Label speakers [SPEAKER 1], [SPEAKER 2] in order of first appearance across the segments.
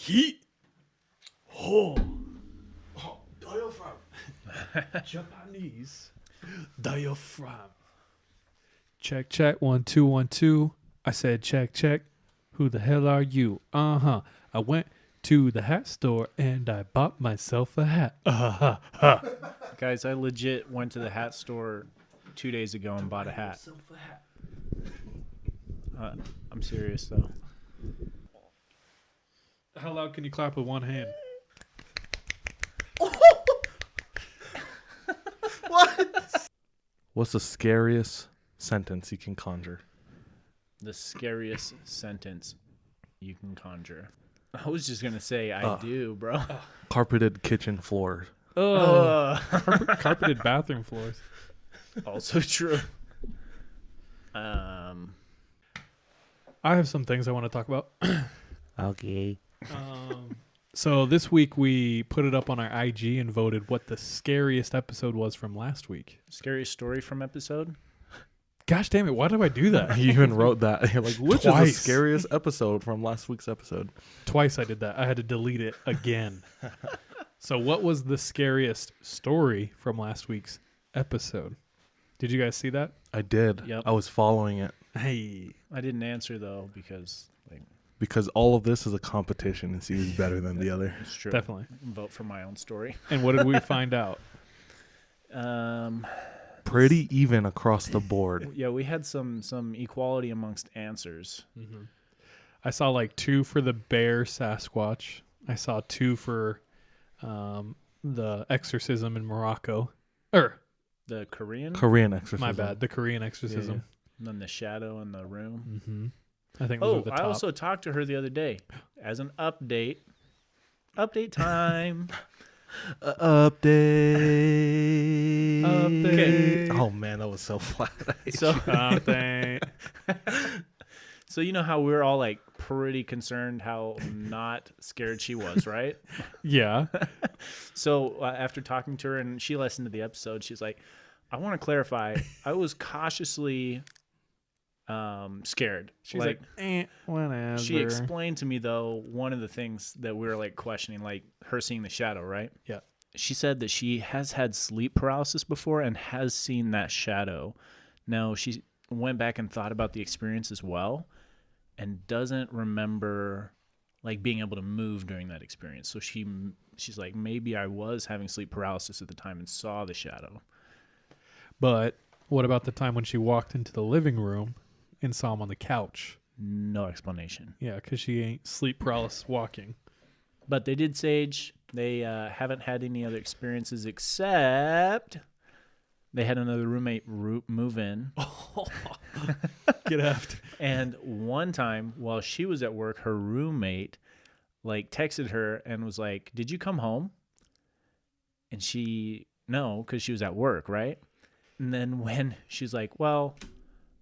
[SPEAKER 1] Heat. Oh. Diaphragm. Japanese. Diaphragm. Check, check. 1, 2, 1, 2. I said, check, check. Who the hell are you? I went to the hat store and I bought myself a hat.
[SPEAKER 2] Guys, I legit went to the hat store 2 days ago and bought a hat. I'm serious, though.
[SPEAKER 1] How loud can you clap with one hand?
[SPEAKER 3] What? What's the scariest sentence you can conjure?
[SPEAKER 2] The scariest sentence you can conjure. I was just going to say, I do, bro.
[SPEAKER 3] Carpeted kitchen floor.
[SPEAKER 1] Carpeted bathroom floors.
[SPEAKER 2] Also true.
[SPEAKER 1] I have some things I want to talk about.
[SPEAKER 3] Okay.
[SPEAKER 1] So this week we put it up on our IG and voted what the scariest episode was from last week.
[SPEAKER 2] Scariest story from episode?
[SPEAKER 1] Gosh damn it, why do I do that?
[SPEAKER 3] You even wrote that. You're like, which
[SPEAKER 1] Twice.
[SPEAKER 3] is the scariest episode from last week's episode?
[SPEAKER 1] Twice I did that. I had to delete it again. So what was the scariest story from last week's episode? Did you guys see that?
[SPEAKER 3] I did.
[SPEAKER 2] Yep.
[SPEAKER 3] I was following it.
[SPEAKER 1] Hey.
[SPEAKER 2] I didn't answer, though, because
[SPEAKER 3] Because all of this is a competition and see who's better than the other.
[SPEAKER 2] it's true.
[SPEAKER 1] Definitely.
[SPEAKER 2] Vote for my own story.
[SPEAKER 1] And what did we find out?
[SPEAKER 3] Pretty even across the board.
[SPEAKER 2] Yeah, we had some equality amongst answers.
[SPEAKER 1] Mm-hmm. I saw like 2 for the bear Sasquatch. I saw 2 for the exorcism in Morocco.
[SPEAKER 2] The Korean?
[SPEAKER 3] Korean exorcism.
[SPEAKER 1] My bad. The Korean exorcism.
[SPEAKER 2] And then the shadow in the room.
[SPEAKER 1] Mm-hmm. I think those are the top.
[SPEAKER 2] I also talked to her the other day as an update. Update time.
[SPEAKER 3] Update.
[SPEAKER 1] Update.
[SPEAKER 3] Oh man, that was so flat.
[SPEAKER 2] So you know how we're all like pretty concerned how not scared she was, right?
[SPEAKER 1] Yeah.
[SPEAKER 2] So after talking to her and she listened to the episode, she's like, I want to clarify. I was cautiously scared.
[SPEAKER 1] She's like whatever.
[SPEAKER 2] She explained to me though one of the things that we were like questioning, like her seeing the shadow, right?
[SPEAKER 1] Yeah.
[SPEAKER 2] She said that she has had sleep paralysis before and has seen that shadow. Now she went back and thought about the experience as well and doesn't remember like being able to move during that experience. So she's like, maybe I was having sleep paralysis at the time and saw the shadow.
[SPEAKER 1] But what about the time when she walked into the living room and saw him on the couch?
[SPEAKER 2] No explanation.
[SPEAKER 1] Yeah, because she ain't sleep paralysis walking.
[SPEAKER 2] But they did sage. They haven't had any other experiences except they had another roommate move in.
[SPEAKER 1] Get effed.
[SPEAKER 2] And one time while she was at work, her roommate like texted her and was like, did you come home? And no, because she was at work, right? And then when she's like, well,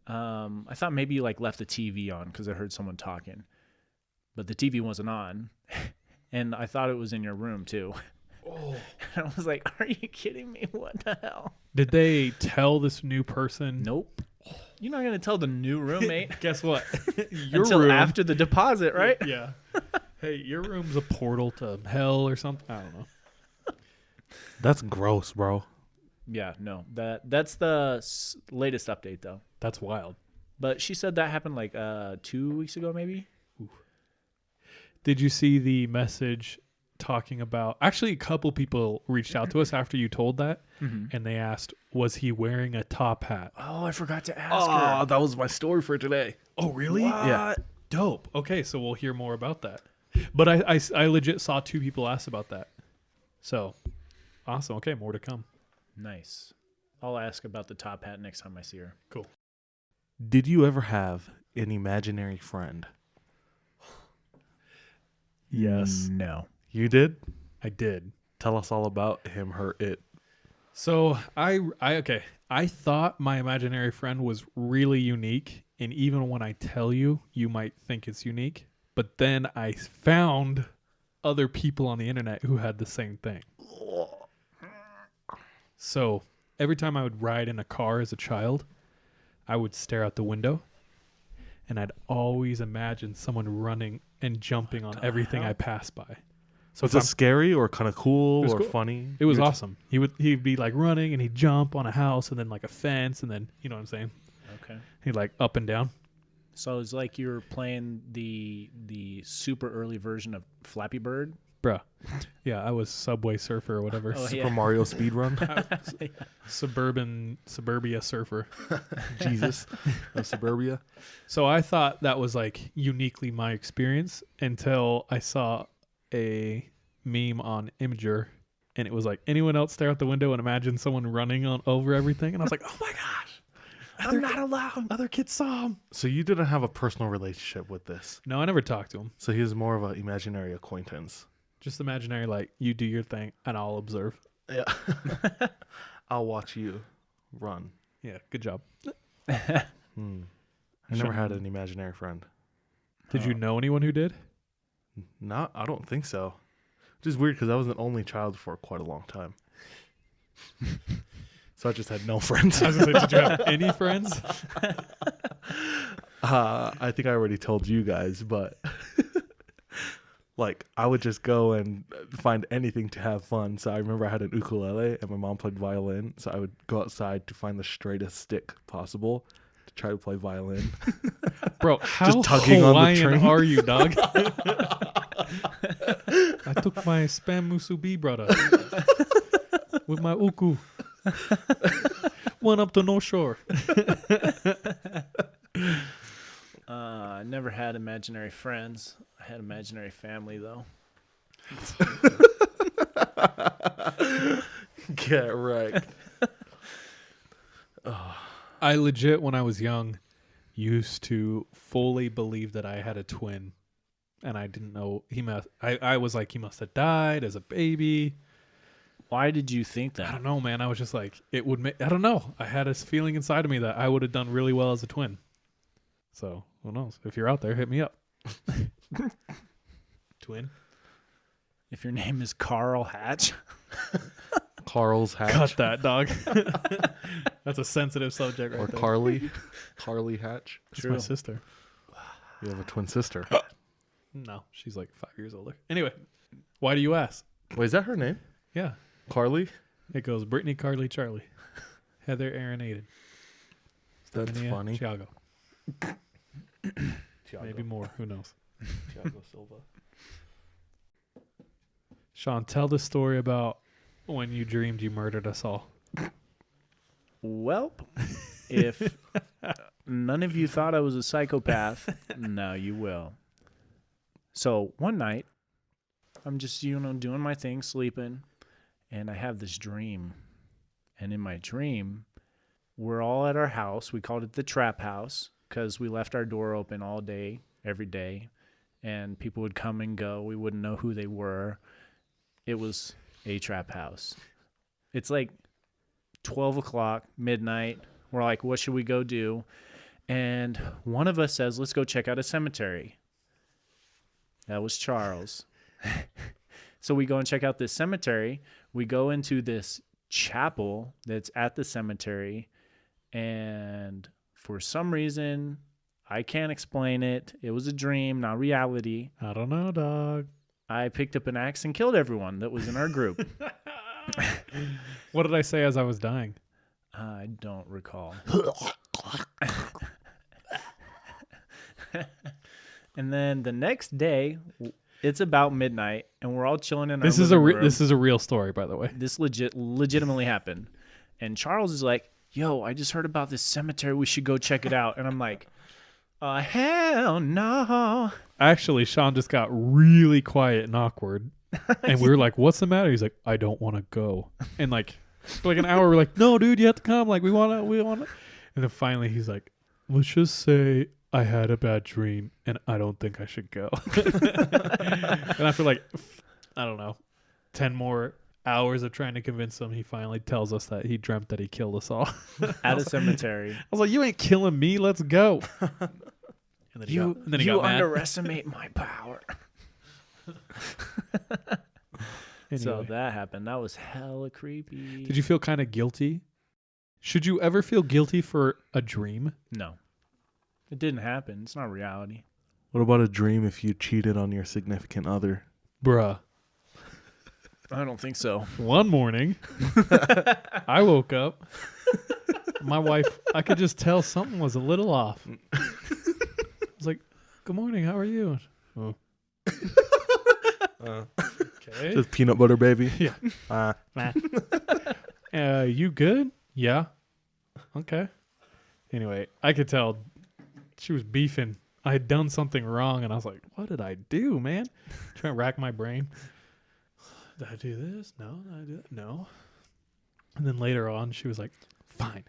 [SPEAKER 2] I thought maybe you like left the TV on because I heard someone talking, but the TV wasn't on. And I thought it was in your room too. Oh. And I was like, are you kidding me? What the hell?
[SPEAKER 1] Did they tell this new person?
[SPEAKER 2] Nope. You're not going to tell the new roommate.
[SPEAKER 1] Guess what? Your
[SPEAKER 2] Until
[SPEAKER 1] room,
[SPEAKER 2] after the deposit, right?
[SPEAKER 1] Yeah. Hey, your room's a portal to hell or something. I don't know.
[SPEAKER 3] That's gross, bro.
[SPEAKER 2] Yeah, no. That's the latest update, though.
[SPEAKER 1] That's wild.
[SPEAKER 2] But she said that happened like 2 weeks ago, maybe.
[SPEAKER 1] Ooh. Did you see the message talking about... Actually, a couple people reached out to us after you told that, and they asked, was he wearing a top hat?
[SPEAKER 2] Oh, I forgot to ask her.
[SPEAKER 3] Oh, that was my story for today.
[SPEAKER 1] Oh, really?
[SPEAKER 2] What?
[SPEAKER 3] Yeah.
[SPEAKER 1] Dope. Okay, so we'll hear more about that. But I legit saw 2 people ask about that. So, awesome. Okay, more to come.
[SPEAKER 2] Nice. I'll ask about the top hat next time I see her.
[SPEAKER 1] Cool.
[SPEAKER 3] Did you ever have an imaginary friend?
[SPEAKER 1] Yes.
[SPEAKER 2] No.
[SPEAKER 3] You did?
[SPEAKER 1] I did.
[SPEAKER 3] Tell us all about him, her, it.
[SPEAKER 1] So I thought my imaginary friend was really unique, and even when I tell you, you might think it's unique. But then I found other people on the internet who had the same thing. So every time I would ride in a car as a child, I would stare out the window, and I'd always imagine someone running and jumping on everything I pass by. So
[SPEAKER 3] Was it scary or kind of cool or
[SPEAKER 1] cool.
[SPEAKER 3] funny?
[SPEAKER 1] It was awesome. He'd be like running and he'd jump on a house and then like a fence and then you know what I'm saying.
[SPEAKER 2] Okay.
[SPEAKER 1] He'd like up and down.
[SPEAKER 2] So it's like you were playing the super early version of Flappy Bird.
[SPEAKER 1] Bruh. Yeah, I was Subway Surfer or whatever.
[SPEAKER 2] Oh,
[SPEAKER 3] Super Mario speedrun.
[SPEAKER 1] Suburbia Surfer.
[SPEAKER 3] Jesus. Of suburbia.
[SPEAKER 1] So I thought that was like uniquely my experience until I saw a meme on Imager and it was like, anyone else stare out the window and imagine someone running on over everything? And I was like, oh my gosh. I'm not allowed. Other kids saw him.
[SPEAKER 3] So you didn't have a personal relationship with this.
[SPEAKER 1] No, I never talked to him.
[SPEAKER 3] So he was more of an imaginary acquaintance.
[SPEAKER 1] Just imaginary, like, you do your thing and I'll observe.
[SPEAKER 3] Yeah. I'll watch you run.
[SPEAKER 1] Yeah, good job.
[SPEAKER 3] I never had an imaginary friend.
[SPEAKER 1] Did you know anyone who did?
[SPEAKER 3] I don't think so. Which is weird because I was an only child for quite a long time. So I just had no friends.
[SPEAKER 1] I was gonna say, did you have any friends?
[SPEAKER 3] I think I already told you guys, but like I would just go and find anything to have fun. So I remember I had an ukulele and my mom played violin. So I would go outside to find the straightest stick possible to try to play violin.
[SPEAKER 1] Bro, how
[SPEAKER 3] tugging on the
[SPEAKER 1] Hawaiian
[SPEAKER 3] train.
[SPEAKER 1] are you, dog? I took my spam musubi, brother, with my uku. Went up to North Shore.
[SPEAKER 2] I never had imaginary friends. I had imaginary family, though.
[SPEAKER 3] Get right.
[SPEAKER 1] I legit, when I was young, used to fully believe that I had a twin. And I didn't know I was like, he must have died as a baby.
[SPEAKER 2] Why did you think
[SPEAKER 1] I
[SPEAKER 2] that?
[SPEAKER 1] don't know, man. I was just like, it would make, I don't know. I had this feeling inside of me that I would have done really well as a twin. So, who knows? If you're out there, hit me up. Twin?
[SPEAKER 2] If your name is Carl Hatch.
[SPEAKER 3] Carl's Hatch.
[SPEAKER 1] Cut that, dog. That's a sensitive subject right
[SPEAKER 3] Or
[SPEAKER 1] there.
[SPEAKER 3] Carly Hatch.
[SPEAKER 1] That's my sister.
[SPEAKER 3] You have a twin sister.
[SPEAKER 1] No, she's like 5 years older. Anyway, why do you ask?
[SPEAKER 3] Wait, is that her name?
[SPEAKER 1] Yeah.
[SPEAKER 3] Carly?
[SPEAKER 1] It goes Brittany, Carly, Charlie. Heather, Aaron, Aiden.
[SPEAKER 3] That's
[SPEAKER 1] Stephanie,
[SPEAKER 3] funny.
[SPEAKER 1] Thiago. Maybe more. Who knows?
[SPEAKER 3] Thiago Silva.
[SPEAKER 1] Sean, tell the story about when you dreamed you murdered us all.
[SPEAKER 2] Well, if none of you thought I was a psychopath, now you will. So one night, I'm just, doing my thing, sleeping, and I have this dream. And in my dream, we're all at our house. We called it the trap house because we left our door open all day, every day, and people would come and go. We wouldn't know who they were. It was a trap house. It's like 12 o'clock, midnight. We're like, what should we go do? And one of us says, let's go check out a cemetery. That was Charles. So we go and check out this cemetery. We go into this chapel that's at the cemetery. And for some reason, I can't explain it. It was a dream, not reality.
[SPEAKER 1] I don't know, dog.
[SPEAKER 2] I picked up an axe and killed everyone that was in our group.
[SPEAKER 1] What did I say as I was dying?
[SPEAKER 2] I don't recall. And then the next day, it's about midnight, and we're all chilling in our living room.
[SPEAKER 1] This is a real story, by the way.
[SPEAKER 2] This legitimately happened. And Charles is like, yo, I just heard about this cemetery. We should go check it out. And I'm like, hell no.
[SPEAKER 1] Actually, Sean just got really quiet and awkward. And we were like, what's the matter? He's like, I don't want to go. And like, for like an hour, we're like, no, dude, you have to come. Like, we want to. And then finally he's like, let's just say I had a bad dream and I don't think I should go. And after like, I don't know, 10 more hours of trying to convince him, he finally tells us that he dreamt that he killed us all.
[SPEAKER 2] At a cemetery.
[SPEAKER 1] I was like, you ain't killing me. Let's go. And then he got mad.
[SPEAKER 2] Underestimate my power. So
[SPEAKER 1] Anyway.
[SPEAKER 2] that happened. That was hella creepy.
[SPEAKER 1] Did you feel kind of guilty? Should you ever feel guilty for a dream?
[SPEAKER 2] No. It didn't happen. It's not reality.
[SPEAKER 3] What about a dream if you cheated on your significant other?
[SPEAKER 1] Bruh.
[SPEAKER 2] I don't think so.
[SPEAKER 1] One morning, I woke up. My wife, I could just tell something was a little off. I was like, "Good morning, how are you?" Oh. Okay.
[SPEAKER 3] Just peanut butter baby.
[SPEAKER 1] Yeah. You good? Yeah. Okay. Anyway, I could tell she was beefing. I had done something wrong, and I was like, "What did I do, man?" Trying to rack my brain. Did I do this? No. Did I do that? No. And then later on, she was like, "Fine.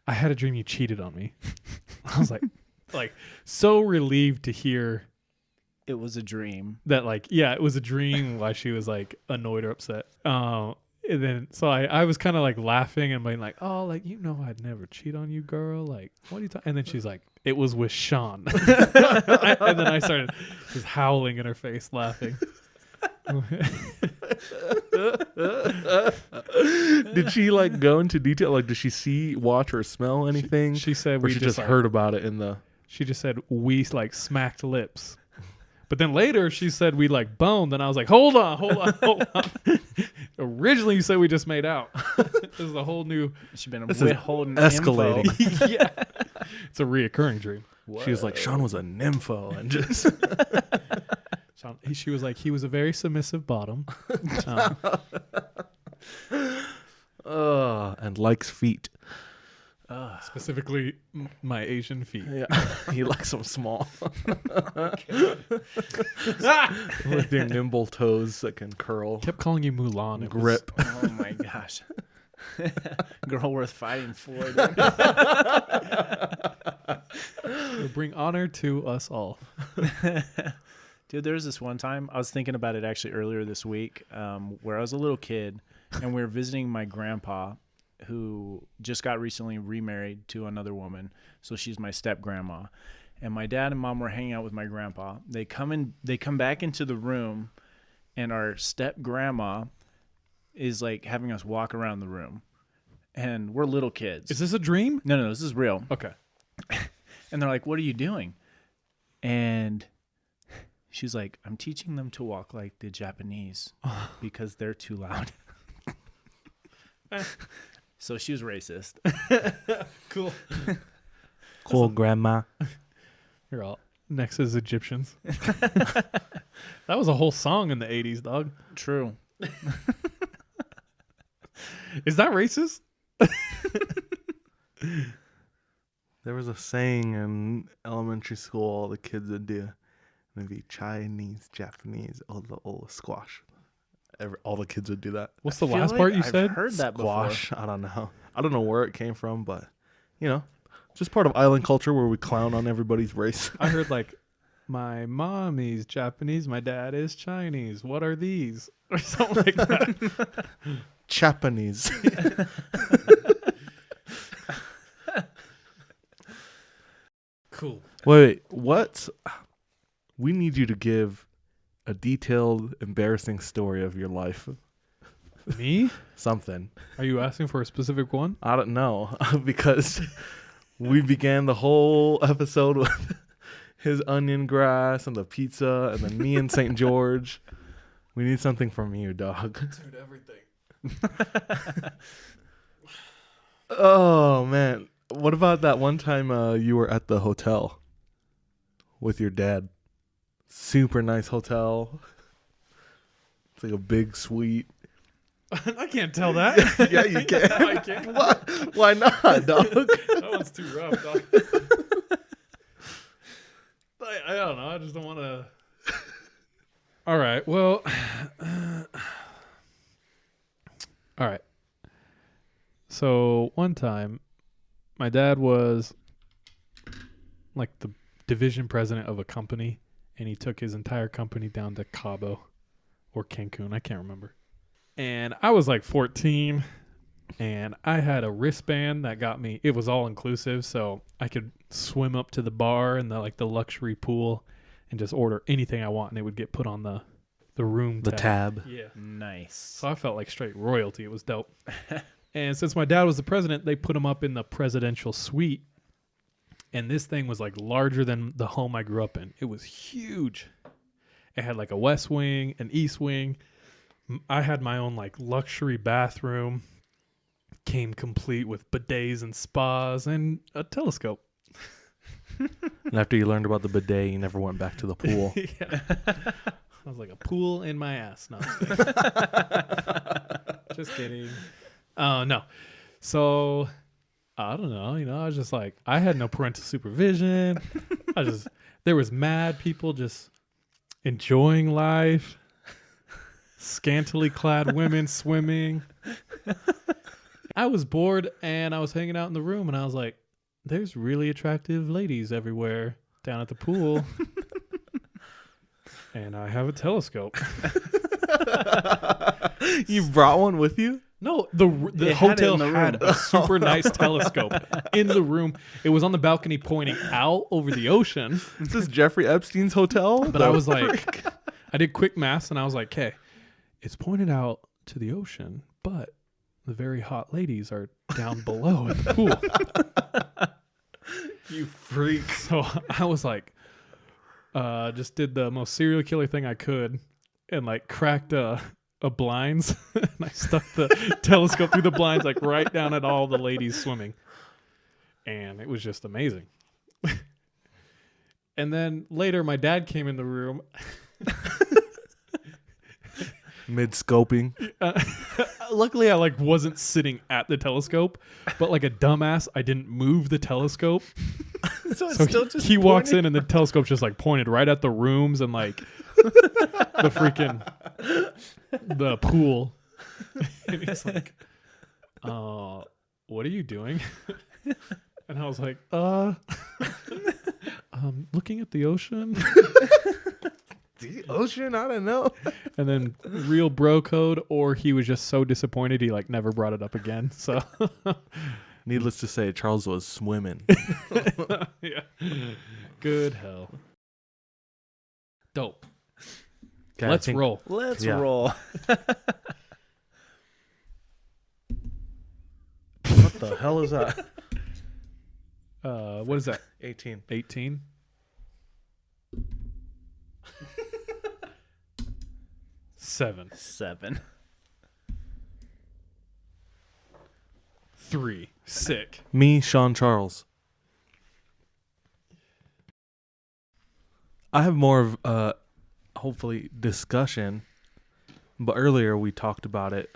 [SPEAKER 1] I had a dream you cheated on me." I was like so relieved to hear
[SPEAKER 2] It was a dream.
[SPEAKER 1] that, like, yeah, it was a dream. Why she was like annoyed or upset. And then so I was kind of like laughing and being like, "Oh, like, you know, I'd never cheat on you, girl. Like, what are you talking?" And then she's like, "It was with Sean." And then I started just howling in her face, laughing.
[SPEAKER 3] Did she like go into detail? Like, did she see, watch, or smell anything?
[SPEAKER 1] She said
[SPEAKER 3] or
[SPEAKER 1] we
[SPEAKER 3] she
[SPEAKER 1] just
[SPEAKER 3] just heard about it in the.
[SPEAKER 1] She just said we like smacked lips. But then later she said we like boned, and I was like, hold on. Originally you said we just made out. This is a whole new.
[SPEAKER 2] She's been
[SPEAKER 3] This is
[SPEAKER 2] withholding
[SPEAKER 3] escalating.
[SPEAKER 2] info.
[SPEAKER 1] Yeah, it's a reoccurring dream.
[SPEAKER 3] She was like, Sean was a nympho, and just.
[SPEAKER 1] Sean, she was like, he was a very submissive bottom.
[SPEAKER 3] And likes feet.
[SPEAKER 1] Specifically my Asian feet.
[SPEAKER 3] Yeah, he likes them small. With their nimble toes that can curl.
[SPEAKER 1] Kept calling you Mulan. It
[SPEAKER 3] Grip.
[SPEAKER 2] Oh my gosh. Girl worth fighting for.
[SPEAKER 1] will bring honor to us all.
[SPEAKER 2] Dude, there was this one time, I was thinking about it actually earlier this week, where I was a little kid and we were visiting my grandpa, who just got recently remarried to another woman. So she's my step grandma. And my dad and mom were hanging out with my grandpa. They come back into the room, and our step grandma is like having us walk around the room. And we're little kids.
[SPEAKER 1] Is this a dream?
[SPEAKER 2] No, this is real.
[SPEAKER 1] Okay.
[SPEAKER 2] And they're like, "What are you doing?" And she's like, "I'm teaching them to walk like the Japanese because they're too loud." So she was racist.
[SPEAKER 1] Cool.
[SPEAKER 3] Cool, grandma.
[SPEAKER 1] You're all next is Egyptians. That was a whole song in the 80s, dog.
[SPEAKER 2] True.
[SPEAKER 1] Is that racist?
[SPEAKER 3] There was a saying in elementary school all the kids would do. It'd be Chinese, Japanese, all squash. All the kids would do that.
[SPEAKER 1] What's the
[SPEAKER 2] I feel
[SPEAKER 1] last
[SPEAKER 2] like
[SPEAKER 1] part you
[SPEAKER 2] I've
[SPEAKER 1] said?
[SPEAKER 2] heard that
[SPEAKER 3] Squash. I don't know. I don't know where it came from, but you know, just part of island culture where we clown on everybody's race.
[SPEAKER 1] I heard like, my mommy's Japanese, my dad is Chinese. What are these? Or something like that.
[SPEAKER 3] Japanese.
[SPEAKER 1] Cool.
[SPEAKER 3] Wait, what? We need you to give a detailed, embarrassing story of your life.
[SPEAKER 1] Me?
[SPEAKER 3] Something.
[SPEAKER 1] Are you asking for a specific one?
[SPEAKER 3] I don't know, because we began the whole episode with his onion grass and the pizza and then me and St. George. We need something from you, dog.
[SPEAKER 1] Dude, everything.
[SPEAKER 3] Oh, man. What about that one time you were at the hotel with your dad? Super nice hotel. It's like a big suite.
[SPEAKER 1] I can't tell that.
[SPEAKER 3] Yeah, you can.
[SPEAKER 1] No, I can't.
[SPEAKER 3] Why not, dog?
[SPEAKER 1] That one's too rough, dog. I don't know. I just don't want to. All right. Well. All right. So one time, my dad was like the division president of a company, and he took his entire company down to Cabo or Cancun. I can't remember. And I was like 14, and I had a wristband that got me. It was all inclusive, so I could swim up to the bar and the luxury pool and just order anything I want, and it would get put on the room
[SPEAKER 3] tab.
[SPEAKER 1] Yeah.
[SPEAKER 2] Nice.
[SPEAKER 1] So I felt like straight royalty. It was dope. And since my dad was the president, they put him up in the presidential suite. And this thing was like larger than the home I grew up in. It was huge. It had like a west wing, an east wing. I had my own like luxury bathroom. Came complete with bidets and spas and a telescope.
[SPEAKER 3] And after you learned about the bidet, you never went back to the pool.
[SPEAKER 1] Yeah. I was like a pool in my ass. No. Just kidding. No. So I don't know. I was just like, I had no parental supervision. There was mad people just enjoying life. Scantily clad women swimming. I was bored and I was hanging out in the room and I was like, there's really attractive ladies everywhere down at the pool. And I have a telescope.
[SPEAKER 3] You brought one with you?
[SPEAKER 1] No, the hotel had a super nice telescope in the room. It was on the balcony pointing out over the ocean.
[SPEAKER 3] Is this Jeffrey Epstein's hotel?
[SPEAKER 1] But I was like, I did quick maths and I was like, okay, it's pointed out to the ocean, but the very hot ladies are down below at the pool.
[SPEAKER 3] You freak.
[SPEAKER 1] So I was like, just did the most serial killer thing I could and like cracked a blinds and I stuck the telescope through the blinds like right down at all the ladies swimming. And it was just amazing. And then later my dad came in the room.
[SPEAKER 3] Mid-scoping.
[SPEAKER 1] Luckily, I like wasn't sitting at the telescope, but like a dumbass, I didn't move the telescope.
[SPEAKER 2] So it's
[SPEAKER 1] So
[SPEAKER 2] still just
[SPEAKER 1] he walks in and the telescope's just like pointed right at the rooms and like the pool. And he's like, what are you doing? And I was like, looking at the ocean.
[SPEAKER 3] The ocean? I don't know.
[SPEAKER 1] And then real bro code, or he was just so disappointed he like never brought it up again. So
[SPEAKER 3] Needless to say, Charles was swimming.
[SPEAKER 1] yeah. Good hell. Dope.
[SPEAKER 3] Okay,
[SPEAKER 1] Let's roll.
[SPEAKER 2] Let's
[SPEAKER 3] Yeah.
[SPEAKER 2] roll.
[SPEAKER 3] What the hell is that?
[SPEAKER 1] What is that?
[SPEAKER 3] 18.
[SPEAKER 1] 18? Seven. 3. Sick.
[SPEAKER 3] Me, Sean Charles. I have more of hopefully discussion, but earlier we talked about it.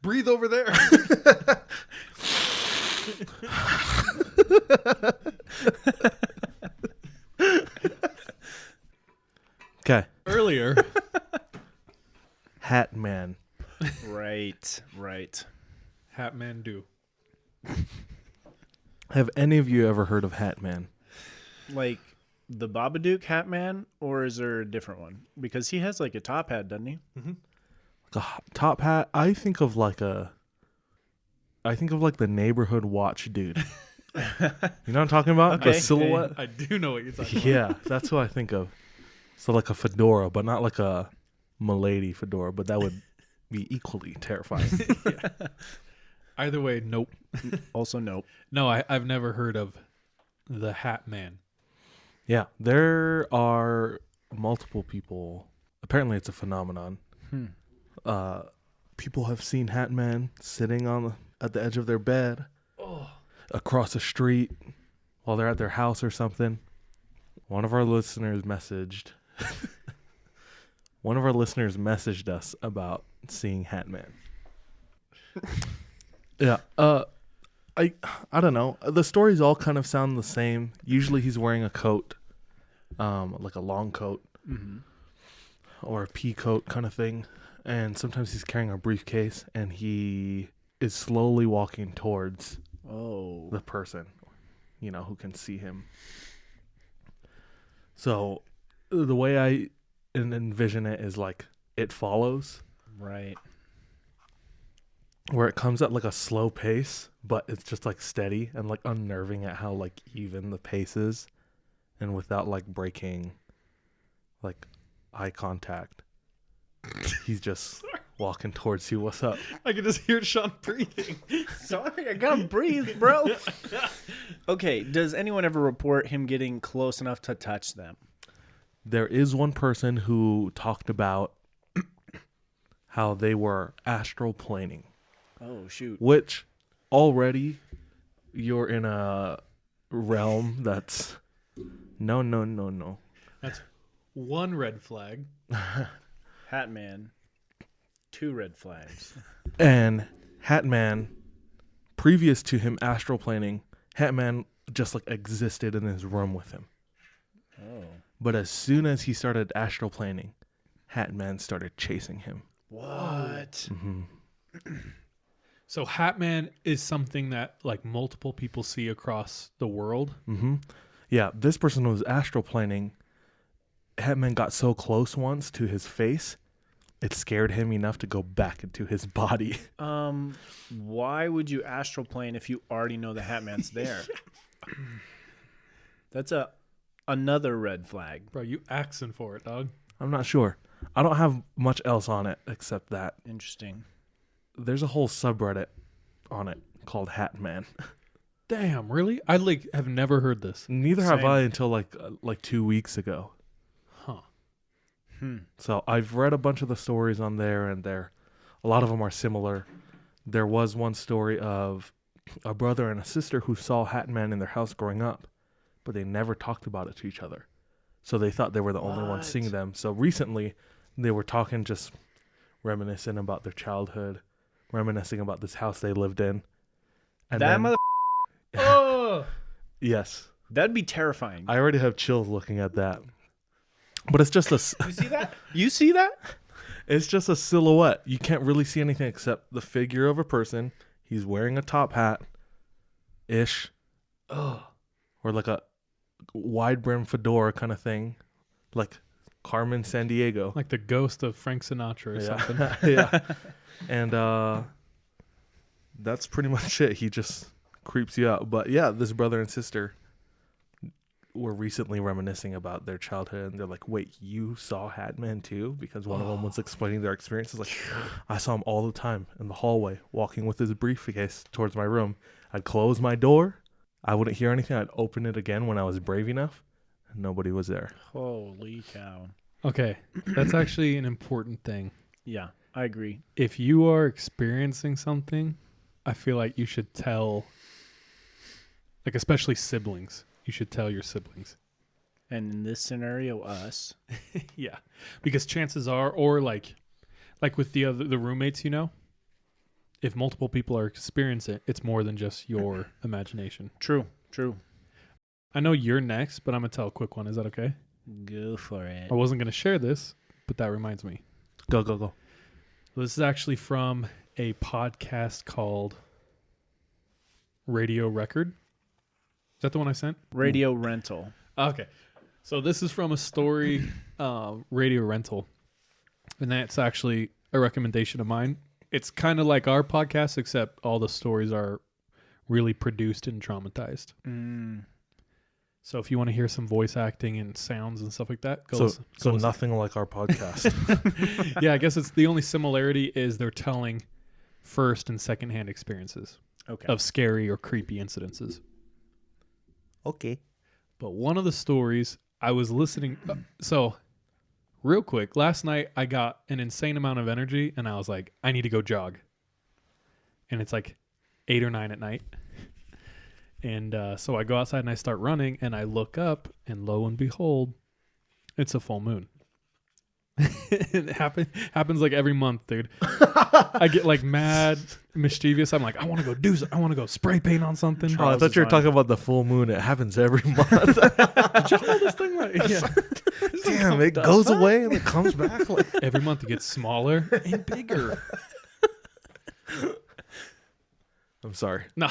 [SPEAKER 1] Breathe over there.
[SPEAKER 3] Okay.
[SPEAKER 1] Earlier.
[SPEAKER 3] Hat Man.
[SPEAKER 2] Right.
[SPEAKER 1] Hat Man do.
[SPEAKER 3] Have any of you ever heard of Hat Man?
[SPEAKER 2] Like the Babadook Hat Man, or is there a different one? Because he has like a top hat, doesn't he?
[SPEAKER 3] Like a top hat? I think of like the neighborhood watch dude. You know what I'm talking about?
[SPEAKER 2] Okay.
[SPEAKER 3] The silhouette?
[SPEAKER 1] I do know what you're talking about.
[SPEAKER 3] Yeah, that's what I think of. So like a fedora, but not like a milady fedora, but that would be equally terrifying.
[SPEAKER 1] Either way, nope.
[SPEAKER 2] Also, nope.
[SPEAKER 1] No, I've never heard of the Hat Man.
[SPEAKER 3] Yeah, there are multiple people. Apparently, it's a phenomenon. People have seen Hat Man sitting at the edge of their bed, across the street, while they're at their house or something. One of our listeners messaged us about seeing Hat Man. Yeah. I don't know. The stories all kind of sound the same. Usually he's wearing a coat, like a long coat, or a pea coat kind of thing. And sometimes he's carrying a briefcase and he is slowly walking towards the person, who can see him. So the way I envision it is like It Follows.
[SPEAKER 2] Right.
[SPEAKER 3] Where it comes at like a slow pace, but it's just like steady and like unnerving at how like even the pace is, and without like breaking like eye contact. He's just walking towards you. What's up?
[SPEAKER 1] I can just hear Sean breathing.
[SPEAKER 2] Sorry, I gotta breathe, bro. Okay, does anyone ever report him getting close enough to touch them?
[SPEAKER 3] There is one person who talked about how they were astral planing,
[SPEAKER 2] Oh, shoot.
[SPEAKER 3] which already you're in a realm that's no.
[SPEAKER 1] That's one red flag.
[SPEAKER 2] Hat Man, 2 red flags.
[SPEAKER 3] And Hatman, previous to him astral planing, Hatman just like existed in his room with him.
[SPEAKER 2] Oh.
[SPEAKER 3] But as soon as he started astral planing, Hatman started chasing him.
[SPEAKER 2] What?
[SPEAKER 1] So Hatman is something that like multiple people see across the world.
[SPEAKER 3] Yeah, this person was astral planing. Hatman got so close once to his face, it scared him enough to go back into his body.
[SPEAKER 2] Why would you astral plane if you already know the Hat Man's there? That's another red flag.
[SPEAKER 1] Bro, you axing for it, dog.
[SPEAKER 3] I'm not sure. I don't have much else on it except that.
[SPEAKER 2] Interesting.
[SPEAKER 3] There's a whole subreddit on it called Hatman.
[SPEAKER 1] Damn, really? I like have never heard this.
[SPEAKER 3] Neither have
[SPEAKER 2] Same.
[SPEAKER 3] I until like 2 weeks ago.
[SPEAKER 1] Huh.
[SPEAKER 3] So I've read a bunch of the stories on there, and a lot of them are similar. There was one story of a brother and a sister who saw Hatman in their house growing up, but they never talked about it to each other. So they thought they were the only ones seeing them. So recently, they were talking, just reminiscing about their childhood, reminiscing about this house they lived in. And
[SPEAKER 2] That
[SPEAKER 3] then,
[SPEAKER 2] mother.
[SPEAKER 1] Oh,
[SPEAKER 3] yes,
[SPEAKER 2] That'd be terrifying.
[SPEAKER 3] I already have chills looking at that. But it's just
[SPEAKER 2] You see that? You see that?
[SPEAKER 3] it's just a silhouette. You can't really see anything except the figure of a person. He's wearing a top hat, ish, or like a wide brim fedora kind of thing, like Carmen Sandiego.
[SPEAKER 1] like the ghost of Frank Sinatra or something.
[SPEAKER 3] Yeah. And that's pretty much it. He just creeps you out. But yeah, this brother and sister were recently reminiscing about their childhood, and they're like, wait, you saw Hatman too? Because one of them was explaining their experiences. Like, I saw him all the time in the hallway, walking with his briefcase towards my room. I'd close my door. I wouldn't hear anything. I'd open it again when I was brave enough, and nobody was there.
[SPEAKER 2] Holy cow.
[SPEAKER 1] Okay, that's actually an important thing.
[SPEAKER 2] Yeah, I agree.
[SPEAKER 1] If you are experiencing something, I feel like you should tell, like especially siblings. You should tell your siblings.
[SPEAKER 2] And in this scenario, us.
[SPEAKER 1] Yeah, because chances are, or like with the roommates, you know, if multiple people are experiencing it, it's more than just your imagination.
[SPEAKER 2] True.
[SPEAKER 1] I know you're next, but I'm gonna tell a quick one. Is that okay?
[SPEAKER 2] Go for it.
[SPEAKER 1] I wasn't gonna share this, but that reminds me.
[SPEAKER 3] Go.
[SPEAKER 1] This is actually from a podcast called Radio Record. Is that the one I sent?
[SPEAKER 2] Radio rental.
[SPEAKER 1] Okay. So this is from a story, Radio Rental. And that's actually a recommendation of mine. It's kind of like our podcast, except all the stories are really produced and dramatized. So if you want to hear some voice acting and sounds and stuff like that, go listen.
[SPEAKER 3] So nothing like our podcast.
[SPEAKER 1] Yeah, I guess it's the only similarity is they're telling first and secondhand experiences of scary or creepy incidences.
[SPEAKER 3] Okay.
[SPEAKER 1] But one of the stories I was listening, so real quick, last night I got an insane amount of energy and I was like, I need to go jog. And it's like 8 or 9 at night. And so I go outside and I start running and I look up and lo and behold, it's a full moon. It happens like every month, dude. I get like mad, mischievous. I'm like, I want to go do something. I want to go spray paint on something.
[SPEAKER 3] Oh, I thought you were talking about the full moon. It happens every month.
[SPEAKER 1] Did you hold this thing right? Yeah.
[SPEAKER 3] Damn, it goes away and it comes back. Like
[SPEAKER 1] Every month it gets smaller and bigger.
[SPEAKER 3] I'm sorry.
[SPEAKER 1] No.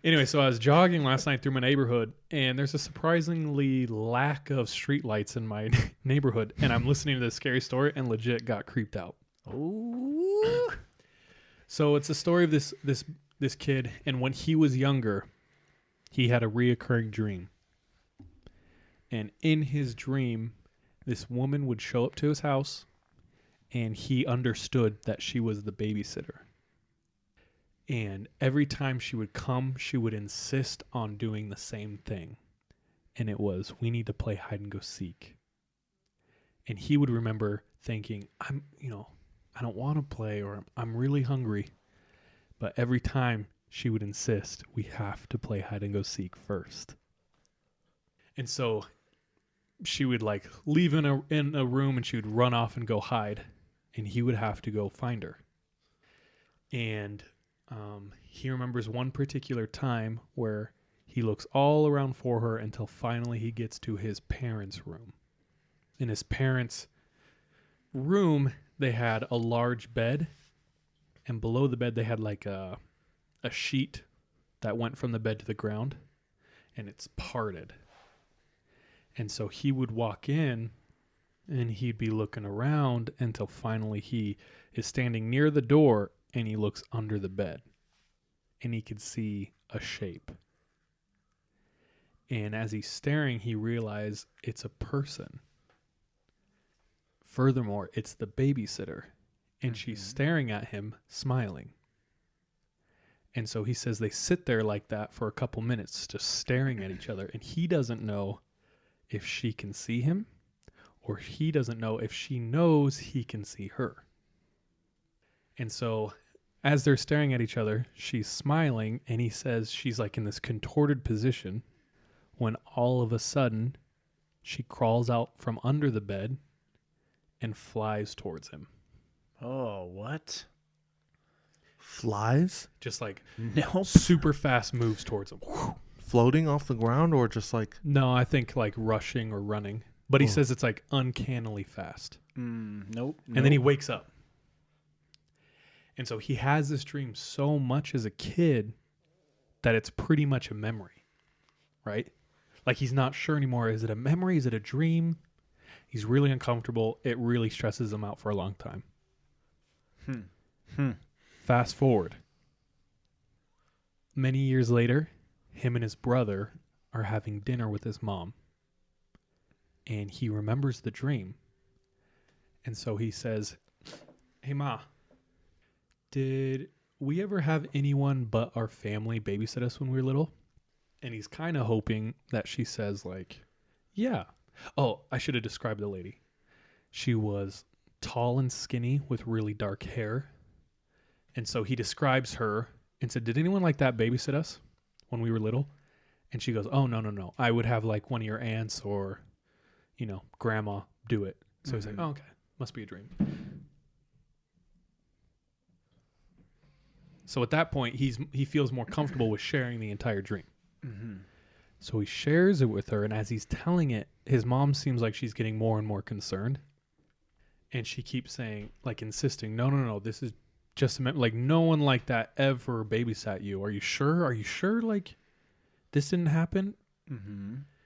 [SPEAKER 1] Anyway, so I was jogging last night through my neighborhood, and there's a surprisingly lack of streetlights in my neighborhood. And I'm listening to this scary story, and legit got creeped out.
[SPEAKER 2] Ooh.
[SPEAKER 1] So it's a story of this kid, and when he was younger, he had a reoccurring dream. And in his dream, this woman would show up to his house, and he understood that she was the babysitter. And every time she would come, she would insist on doing the same thing. And it was, we need to play hide and go seek. And he would remember thinking, I don't want to play, or I'm really hungry. But every time she would insist, we have to play hide and go seek first. And so she would like leave in a room and she would run off and go hide. And he would have to go find her. And he remembers one particular time where he looks all around for her until finally he gets to his parents' room. In his parents' room, they had a large bed, and below the bed they had like a sheet that went from the bed to the ground, and it's parted. And so he would walk in, and he'd be looking around until finally he is standing near the door, and he looks under the bed, and he could see a shape. And as he's staring, he realizes it's a person. Furthermore, it's the babysitter, and she's staring at him, smiling. And so he says they sit there like that for a couple minutes, just staring at each other, and he doesn't know if she can see him, or he doesn't know if she knows he can see her. And so as they're staring at each other, she's smiling, and he says she's like in this contorted position when all of a sudden she crawls out from under the bed and flies towards him.
[SPEAKER 2] Oh, what?
[SPEAKER 3] Flies?
[SPEAKER 1] Just like
[SPEAKER 2] No.
[SPEAKER 1] super fast moves towards him.
[SPEAKER 3] Floating off the ground or just like...
[SPEAKER 1] No, I think like rushing or running. But he
[SPEAKER 3] Oh.
[SPEAKER 1] says it's like uncannily fast.
[SPEAKER 2] Nope.
[SPEAKER 1] And then he wakes up. And so he has this dream so much as a kid that it's pretty much a memory, right? Like he's not sure anymore. Is it a memory? Is it a dream? He's really uncomfortable. It really stresses him out for a long time. Fast forward. Many years later, him and his brother are having dinner with his mom. And he remembers the dream. And so he says, "Hey, Ma, did we ever have anyone but our family babysit us when we were little?" And he's kind of hoping that she says like, "Yeah." Oh, I should have described the lady. She was tall and skinny with really dark hair. And so he describes her and said, "Did anyone like that babysit us when we were little?" And she goes, "Oh, no. I would have like one of your aunts or, grandma do it." So he's like, "Oh, okay. Must be a dream." So at that point, he feels more comfortable with sharing the entire dream. So he shares it with her, and as he's telling it, his mom seems like she's getting more and more concerned. And she keeps saying, like insisting, no, this is just like no one like that ever babysat you. Are you sure? Like this didn't happen?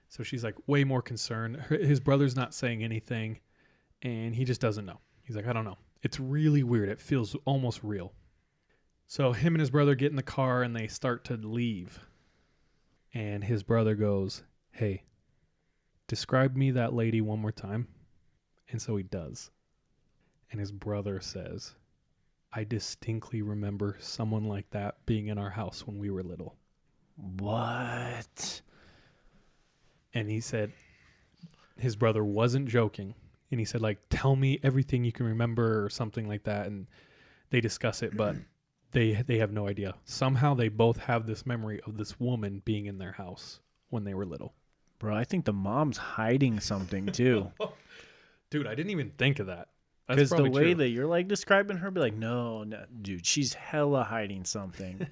[SPEAKER 1] So she's like way more concerned. His brother's not saying anything, and he just doesn't know. He's like, "I don't know. It's really weird. It feels almost real." So him and his brother get in the car, and they start to leave. And his brother goes, "Hey, describe me that lady one more time." And so he does. And his brother says, "I distinctly remember someone like that being in our house when we were little."
[SPEAKER 2] What?
[SPEAKER 1] And he said his brother wasn't joking. And he said, like, "Tell me everything you can remember," or something like that. And they discuss it, but they have no idea. Somehow they both have this memory of this woman being in their house when they were little.
[SPEAKER 2] Bro, I think the mom's hiding something too.
[SPEAKER 1] Dude, I didn't even think of that.
[SPEAKER 2] Because the way that you're like describing her, be like, no, dude, she's hella hiding something.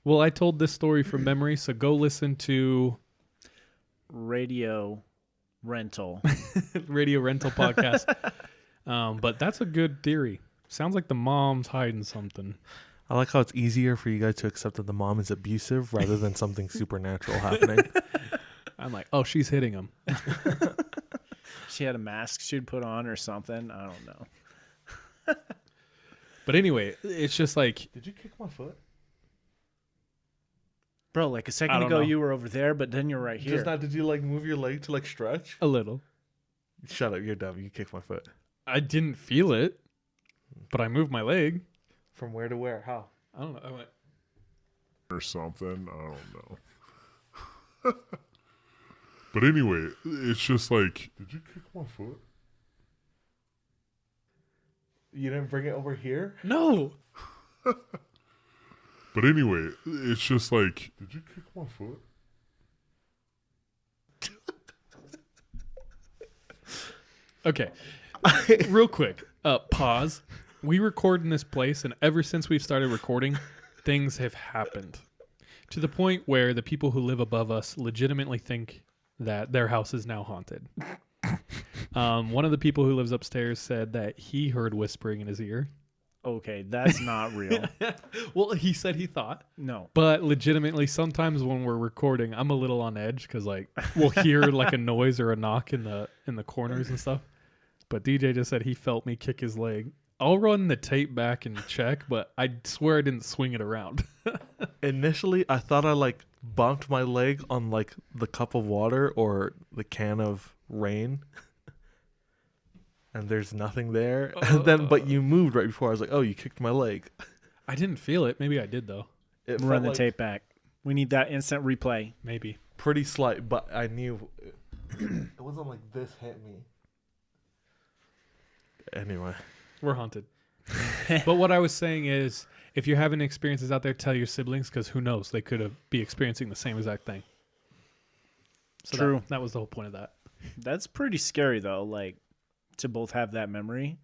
[SPEAKER 1] Well, I told this story from memory, so go listen to
[SPEAKER 2] Radio rental
[SPEAKER 1] podcast. But that's a good theory. Sounds like the mom's hiding something.
[SPEAKER 3] I like how it's easier for you guys to accept that the mom is abusive rather than something supernatural happening.
[SPEAKER 1] I'm like, oh, she's hitting him.
[SPEAKER 2] She had a mask she'd put on or something. I don't know.
[SPEAKER 1] But anyway, it's just like,
[SPEAKER 3] Did you kick my foot?
[SPEAKER 2] Bro, like a
[SPEAKER 1] I
[SPEAKER 2] second
[SPEAKER 1] don't
[SPEAKER 2] ago
[SPEAKER 1] know.
[SPEAKER 2] you were over there, but then you're right here.
[SPEAKER 3] Just not, did you like move your leg to like stretch?
[SPEAKER 1] a little.
[SPEAKER 3] Shut up, you're dumb. You kicked my foot.
[SPEAKER 1] I didn't feel it, but I moved my leg.
[SPEAKER 3] From where to where? How?
[SPEAKER 1] I don't know. I went.
[SPEAKER 4] Or something. I don't know. But anyway, it's just like, did you kick my foot?
[SPEAKER 3] You didn't bring it over here?
[SPEAKER 1] No.
[SPEAKER 4] But anyway, it's just like, did you kick my foot?
[SPEAKER 1] Okay. Real quick. Pause. We record in this place, and ever since we've started recording, things have happened to the point where the people who live above us legitimately think that their house is now haunted. One of the people who lives upstairs said that he heard whispering in his ear.
[SPEAKER 2] Okay, that's not real.
[SPEAKER 1] Well, he said he thought.
[SPEAKER 2] No.
[SPEAKER 1] But legitimately, sometimes when we're recording, I'm a little on edge because like we'll hear like a noise or a knock in the corners and stuff. But DJ just said he felt me kick his leg. I'll run the tape back and check, but I swear I didn't swing it around.
[SPEAKER 3] Initially, I thought I like bumped my leg on like the cup of water or the can of rain. And there's nothing there. And then, but you moved right before. I was like, oh, you kicked my leg.
[SPEAKER 1] I didn't feel it. Maybe I did though.
[SPEAKER 3] It
[SPEAKER 2] Run
[SPEAKER 3] felt
[SPEAKER 2] the
[SPEAKER 3] like
[SPEAKER 2] tape back. We need that instant replay.
[SPEAKER 1] Maybe.
[SPEAKER 3] pretty slight, but I knew it wasn't like this hit me. Anyway.
[SPEAKER 1] We're haunted. But what I was saying is, if you're having experiences out there, tell your siblings, because who knows? They could be experiencing the same exact thing. So
[SPEAKER 2] True.
[SPEAKER 1] That was the whole point of that.
[SPEAKER 2] That's pretty scary, though. Like, to both have that memory.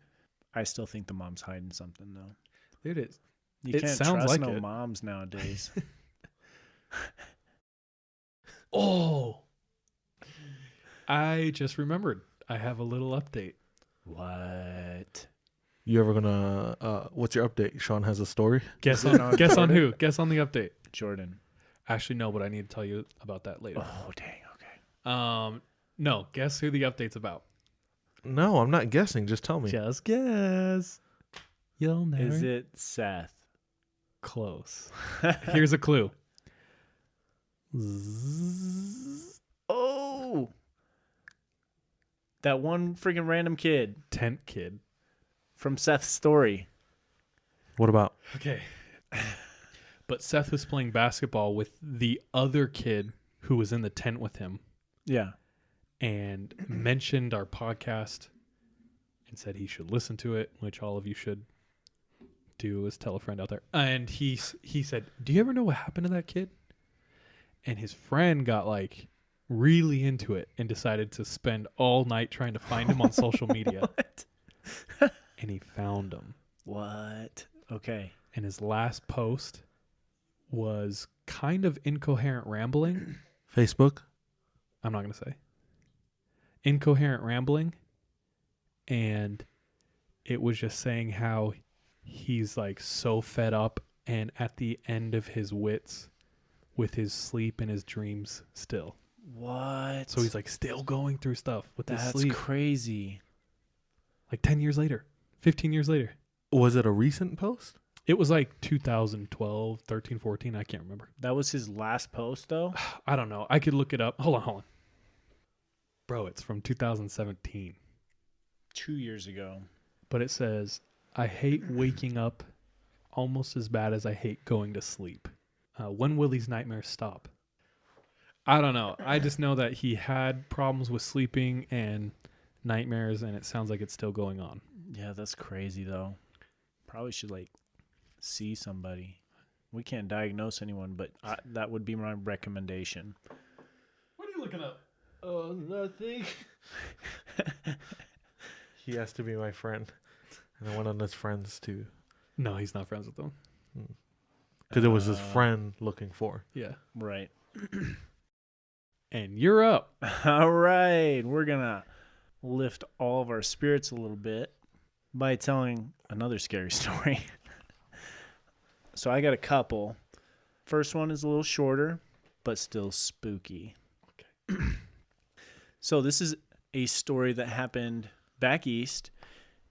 [SPEAKER 2] I still think the mom's hiding something, though.
[SPEAKER 1] Dude,
[SPEAKER 2] You
[SPEAKER 1] It
[SPEAKER 2] can't
[SPEAKER 1] sounds
[SPEAKER 2] trust
[SPEAKER 1] like
[SPEAKER 2] no
[SPEAKER 1] it.
[SPEAKER 2] moms nowadays.
[SPEAKER 1] Oh, I just remembered. I have a little update.
[SPEAKER 2] What?
[SPEAKER 3] You ever gonna what's your update? Sean has a story?
[SPEAKER 1] Guess
[SPEAKER 2] it
[SPEAKER 1] on
[SPEAKER 2] on
[SPEAKER 1] guess on
[SPEAKER 2] Jordan?
[SPEAKER 1] who? Guess on the update.
[SPEAKER 2] Jordan.
[SPEAKER 1] Actually, no, but I need to tell you about that later.
[SPEAKER 2] Oh, dang. Okay.
[SPEAKER 1] No, guess who the update's about.
[SPEAKER 3] No, I'm not guessing. Just tell me.
[SPEAKER 1] Just guess. You'll never.
[SPEAKER 2] Is it Seth?
[SPEAKER 1] Close? Here's a clue.
[SPEAKER 2] Oh! That one freaking random kid
[SPEAKER 1] Tent kid.
[SPEAKER 2] from Seth's story.
[SPEAKER 3] What about?
[SPEAKER 1] Okay. But Seth was playing basketball with the other kid who was in the tent with him
[SPEAKER 2] Yeah.
[SPEAKER 1] and mentioned our podcast and said he should listen to it, which all of you should do, is tell a friend out there. And he said, "Do you ever know what happened to that kid?" And his friend got like really into it and decided to spend all night trying to find him on social media.
[SPEAKER 2] What?
[SPEAKER 1] And he found him.
[SPEAKER 2] What? Okay.
[SPEAKER 1] And his last post was kind of incoherent rambling.
[SPEAKER 3] Facebook?
[SPEAKER 1] I'm not going to say. Incoherent rambling. And it was just saying how he's like so fed up and at the end of his wits with his sleep and his dreams still.
[SPEAKER 2] What?
[SPEAKER 1] So he's like still going through stuff with his
[SPEAKER 2] That's
[SPEAKER 1] sleep.
[SPEAKER 2] crazy.
[SPEAKER 1] Like 10 years later, 15 years later.
[SPEAKER 3] Was it a recent post?
[SPEAKER 1] It was like 2012, 13, 14. I can't remember.
[SPEAKER 2] That was his last post, though?
[SPEAKER 1] I don't know. I could look it up. Hold on. Bro, it's from 2017.
[SPEAKER 2] 2 years ago.
[SPEAKER 1] But it says, "I hate waking up almost as bad as I hate going to sleep. When will these nightmares stop?" I don't know. I just know that he had problems with sleeping and nightmares, and it sounds like it's still going on.
[SPEAKER 2] Yeah, that's crazy, though. Probably should, like, see somebody. We can't diagnose anyone, but that would be my recommendation.
[SPEAKER 1] What are you looking up?
[SPEAKER 3] Oh, nothing. He has to be my friend. And I went on his friends too.
[SPEAKER 1] No, he's not friends with them.
[SPEAKER 3] Because it was his friend looking for.
[SPEAKER 1] Yeah.
[SPEAKER 2] Right.
[SPEAKER 1] And you're up.
[SPEAKER 2] All right. We're going to lift all of our spirits a little bit by telling another scary story. So I got a couple. First one is a little shorter, but still spooky. Okay. So this is a story that happened back east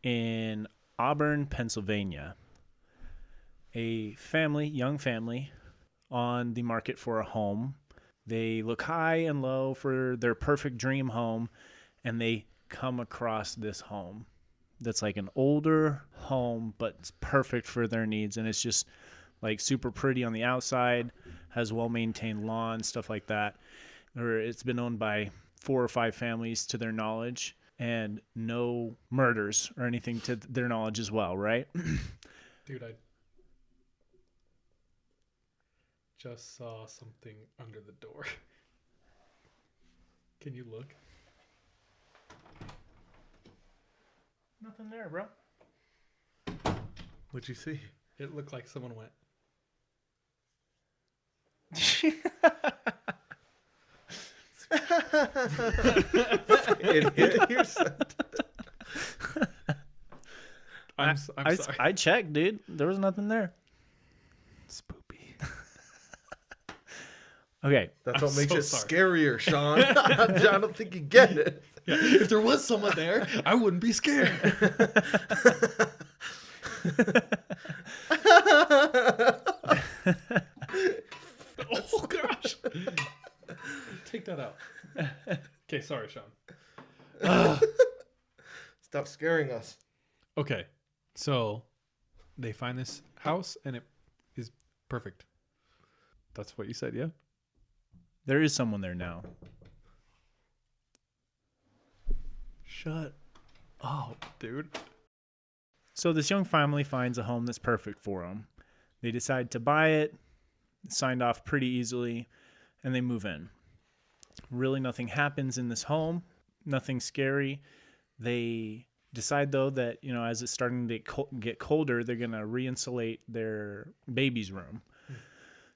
[SPEAKER 2] in Auburn, Pennsylvania. A family, young family, on the market for a home. They look high and low for their perfect dream home, and they come across this home. that's like an older home, but it's perfect for their needs. And it's just like super pretty on the outside, has well-maintained lawn, stuff like that. Or it's been owned by 4 or 5 families to their knowledge, and no murders or anything to their knowledge as well, right?
[SPEAKER 1] Dude, I just saw something under the door. Can you look?
[SPEAKER 2] Nothing there, bro.
[SPEAKER 3] What'd you see?
[SPEAKER 1] It looked like someone went. I'm sorry.
[SPEAKER 2] I checked, dude. There was nothing there.
[SPEAKER 1] Spoopy.
[SPEAKER 2] Okay.
[SPEAKER 3] That's
[SPEAKER 1] I'm
[SPEAKER 3] what makes
[SPEAKER 1] so
[SPEAKER 3] it
[SPEAKER 1] sorry.
[SPEAKER 3] scarier, Sean. I don't think you get it.
[SPEAKER 1] Yeah, if there was someone there, I wouldn't be scared. Oh gosh. Take that out. Okay, sorry, Sean.
[SPEAKER 3] Stop scaring us.
[SPEAKER 1] Okay, so they find this house and it is perfect. That's what you said, yeah?
[SPEAKER 2] There is someone there now.
[SPEAKER 1] Shut up, dude.
[SPEAKER 2] So this young family finds a home that's perfect for them. They decide to buy it, signed off pretty easily, and they move in. Really nothing happens in this home, nothing scary. They decide, though, that, you know, as it's starting to get colder, they're going to re-insulate their baby's room.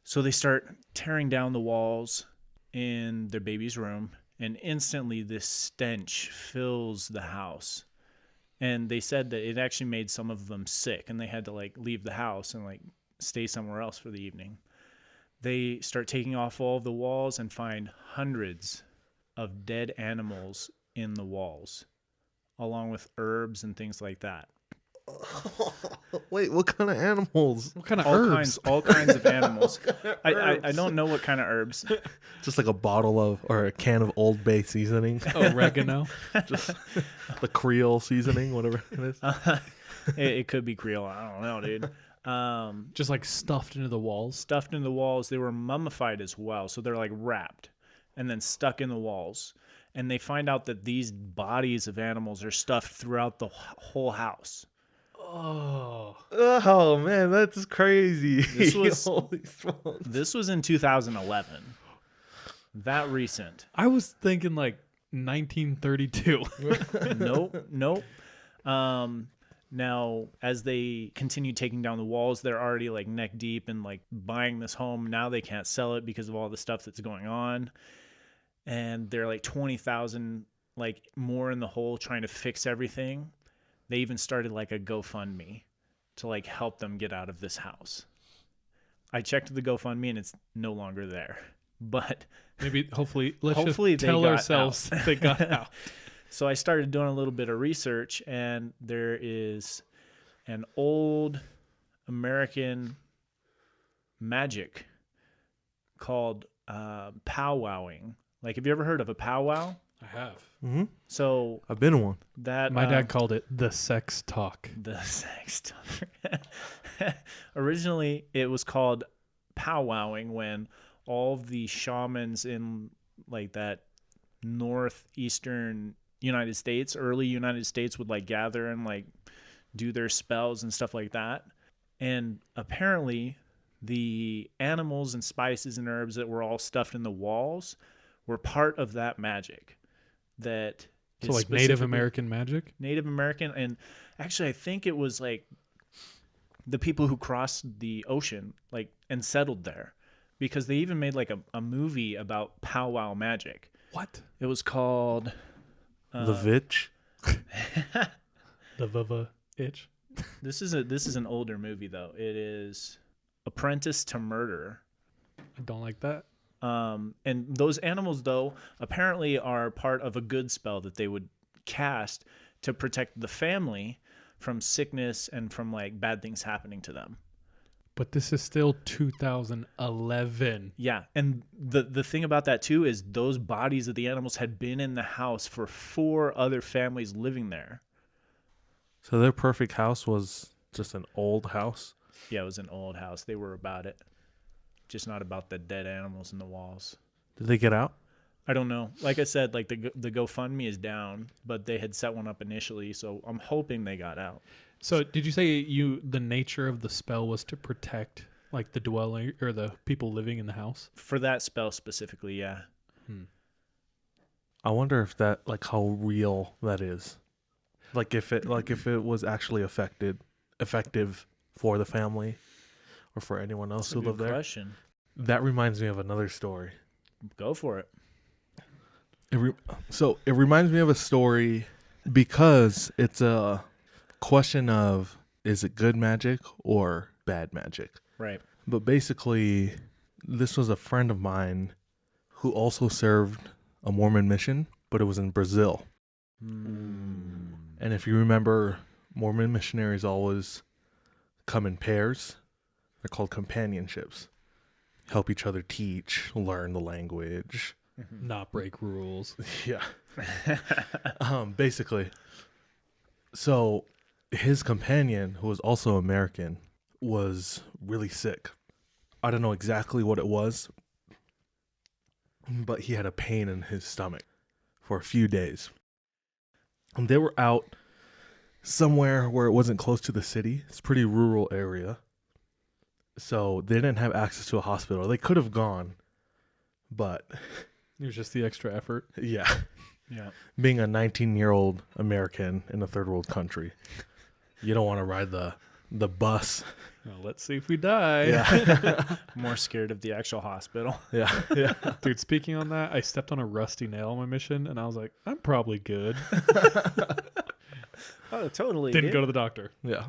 [SPEAKER 2] So they start tearing down the walls in their baby's room, and instantly this stench fills the house. And they said that it actually made some of them sick, and they had to like leave the house and like stay somewhere else for the evening. They start taking off all of the walls and find hundreds of dead animals in the walls, along with herbs and things like that.
[SPEAKER 3] Wait, what kind of animals?
[SPEAKER 1] What kind of herbs?
[SPEAKER 2] All kinds of animals. I don't know what kind of herbs.
[SPEAKER 3] Just like a bottle of or a can of Old Bay seasoning.
[SPEAKER 1] Oregano.
[SPEAKER 3] Just the Creole seasoning, whatever it is.
[SPEAKER 2] It could be Creole. I don't know, dude.
[SPEAKER 1] Just like stuffed into the walls.
[SPEAKER 2] Stuffed into the walls. They were mummified as well. So they're like wrapped and then stuck in the walls. And they find out that these bodies of animals are stuffed throughout the whole house.
[SPEAKER 3] Oh man, that's crazy.
[SPEAKER 2] This was in 2011. That recent.
[SPEAKER 1] I was thinking like 1932.
[SPEAKER 2] Nope. Now, as they continue taking down the walls, they're already like neck deep in like buying this home. Now they can't sell it because of all the stuff that's going on. And they're like 20,000 like more in the hole trying to fix everything. They even started like a GoFundMe to like help them get out of this house. I checked the GoFundMe and it's no longer there. But
[SPEAKER 1] maybe hopefully
[SPEAKER 2] they
[SPEAKER 1] tell
[SPEAKER 2] got
[SPEAKER 1] ourselves
[SPEAKER 2] out.
[SPEAKER 1] they got out.
[SPEAKER 2] So I started doing a little bit of research, and there is an old American magic called powwowing. Like, have you ever heard of a powwow?
[SPEAKER 1] I have.
[SPEAKER 3] Mm-hmm.
[SPEAKER 2] So
[SPEAKER 3] I've been one.
[SPEAKER 2] that
[SPEAKER 1] My dad called it the sex talk.
[SPEAKER 2] the sex talk. Originally, it was called powwowing when all of the shamans in like that northeastern United States, early United States, would like gather and like do their spells and stuff like that. And apparently the animals and spices and herbs that were all stuffed in the walls were part of that magic. That
[SPEAKER 1] So like Native American magic?
[SPEAKER 2] Native American. And actually I think it was like the people who crossed the ocean like and settled there, because they even made like a movie about powwow magic.
[SPEAKER 1] What?
[SPEAKER 2] It was called
[SPEAKER 3] The Vitch.
[SPEAKER 1] The Vava itch?
[SPEAKER 2] This is an older movie though. It is Apprentice to Murder.
[SPEAKER 1] I don't like that.
[SPEAKER 2] And those animals though apparently are part of a good spell that they would cast to protect the family from sickness and from like bad things happening to them.
[SPEAKER 1] But this is still 2011.
[SPEAKER 2] Yeah, and the thing about that too is those bodies of the animals had been in the house for 4 other families living there.
[SPEAKER 3] So their perfect house was just an old house.
[SPEAKER 2] Yeah, it was an old house. They were about it, just not about the dead animals in the walls.
[SPEAKER 3] Did they get out?
[SPEAKER 2] I don't know. Like I said, like the GoFundMe is down, but they had set one up initially, so I'm hoping they got out.
[SPEAKER 1] So did you say the nature of the spell was to protect like the dwelling or the people living in the house?
[SPEAKER 2] For that spell specifically, yeah.
[SPEAKER 3] I wonder if that, like, how real that is. Like if it was actually effective for the family or for anyone else
[SPEAKER 2] That's a
[SPEAKER 3] who lived
[SPEAKER 2] good
[SPEAKER 3] there.
[SPEAKER 2] question.
[SPEAKER 3] That reminds me of another story.
[SPEAKER 2] Go for it.
[SPEAKER 3] So it reminds me of a story because it's a question of, is it good magic or bad magic?
[SPEAKER 2] Right.
[SPEAKER 3] But basically, this was a friend of mine who also served a Mormon mission, but it was in Brazil. And if you remember, Mormon missionaries always come in pairs. They're called companionships. Help each other teach, learn the language.
[SPEAKER 1] Not break rules.
[SPEAKER 3] Yeah. Basically. So his companion, who was also American, was really sick. I don't know exactly what it was, but he had a pain in his stomach for a few days. And they were out somewhere where it wasn't close to the city. It's a pretty rural area. So they didn't have access to a hospital. They could have gone, but
[SPEAKER 1] It was just the extra effort.
[SPEAKER 3] yeah.
[SPEAKER 2] Yeah.
[SPEAKER 3] Being a 19-year-old American in a third world country, you don't want to ride the bus.
[SPEAKER 1] Well, let's see if we die.
[SPEAKER 3] Yeah.
[SPEAKER 2] More scared of the actual hospital.
[SPEAKER 3] Yeah. Yeah.
[SPEAKER 1] Dude, speaking on that, I stepped on a rusty nail on my mission, and I was like, I'm probably good.
[SPEAKER 2] Oh, totally.
[SPEAKER 1] Didn't go to the doctor.
[SPEAKER 3] Yeah.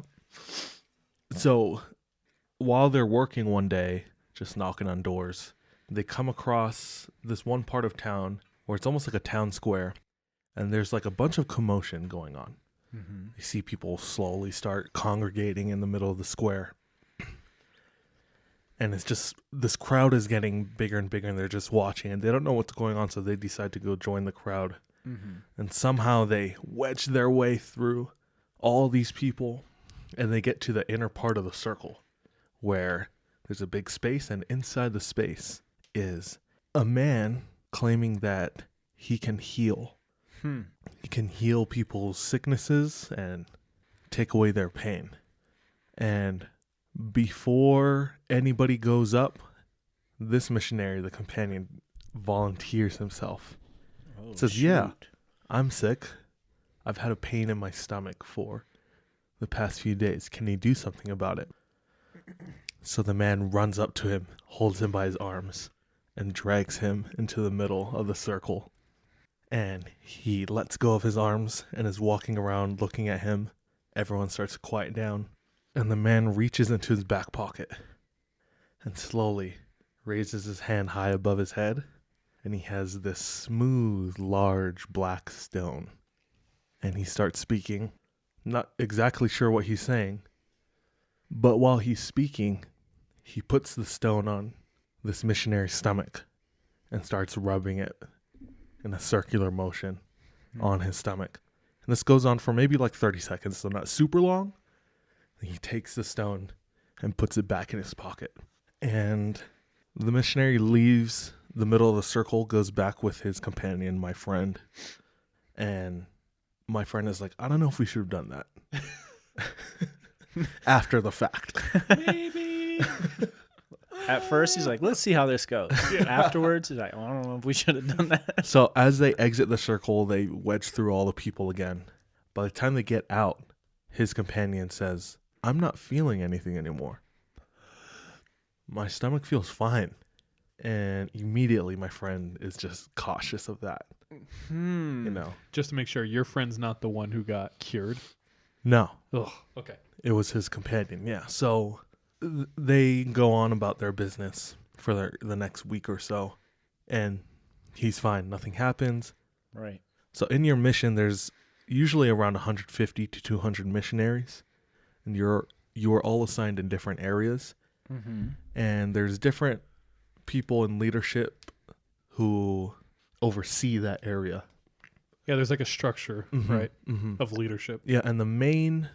[SPEAKER 3] So while they're working one day, just knocking on doors, they come across this one part of town where it's almost like a town square, and there's like a bunch of commotion going on. You see people slowly start congregating in the middle of the square. And it's just, this crowd is getting bigger and bigger, and they're just watching, and they don't know what's going on, so they decide to go join the crowd. And somehow they wedge their way through all these people, and they get to the inner part of the circle, where there's a big space, and inside the space is a man claiming that he can heal. He can heal people's sicknesses and take away their pain. And before anybody goes up, this missionary, the companion, volunteers himself. Says, yeah, I'm sick. I've had a pain in my stomach for the past few days. Can you do something about it? So the man runs up to him, holds him by his arms, and drags him into the middle of the circle. And he lets go of his arms and is walking around looking at him. Everyone starts to quiet down. And the man reaches into his back pocket and slowly raises his hand high above his head. And he has this smooth, large black stone. And he starts speaking, not exactly sure what he's saying. But while he's speaking, he puts the stone on this missionary's stomach and starts rubbing it in a circular motion on his stomach. And this goes on for maybe like 30 seconds, so not super long. And he takes the stone and puts it back in his pocket. And the missionary leaves the middle of the circle, goes back with his companion, my friend. And my friend is like, I don't know if we should have done that. After the fact.
[SPEAKER 1] Maybe.
[SPEAKER 2] At first, he's like, let's see how this goes. Afterwards, he's like, I don't know if we should have done that.
[SPEAKER 3] So as they exit the circle, they wedge through all the people again. By the time they get out, his companion says, I'm not feeling anything anymore. My stomach feels fine. And immediately my friend is just cautious of that. You know?
[SPEAKER 1] Just to make sure your friend's not the one who got cured.
[SPEAKER 3] No,
[SPEAKER 1] Ugh. Okay.
[SPEAKER 3] it was his companion. Yeah. So they go on about their business for the next week or so. And he's fine. Nothing happens.
[SPEAKER 2] Right.
[SPEAKER 3] So in your mission, there's usually around 150 to 200 missionaries. And you are all assigned in different areas. And there's different people in leadership who oversee that area.
[SPEAKER 1] Yeah, there's like a structure, right,
[SPEAKER 3] Mm-hmm.
[SPEAKER 1] of leadership.
[SPEAKER 3] Yeah, and the main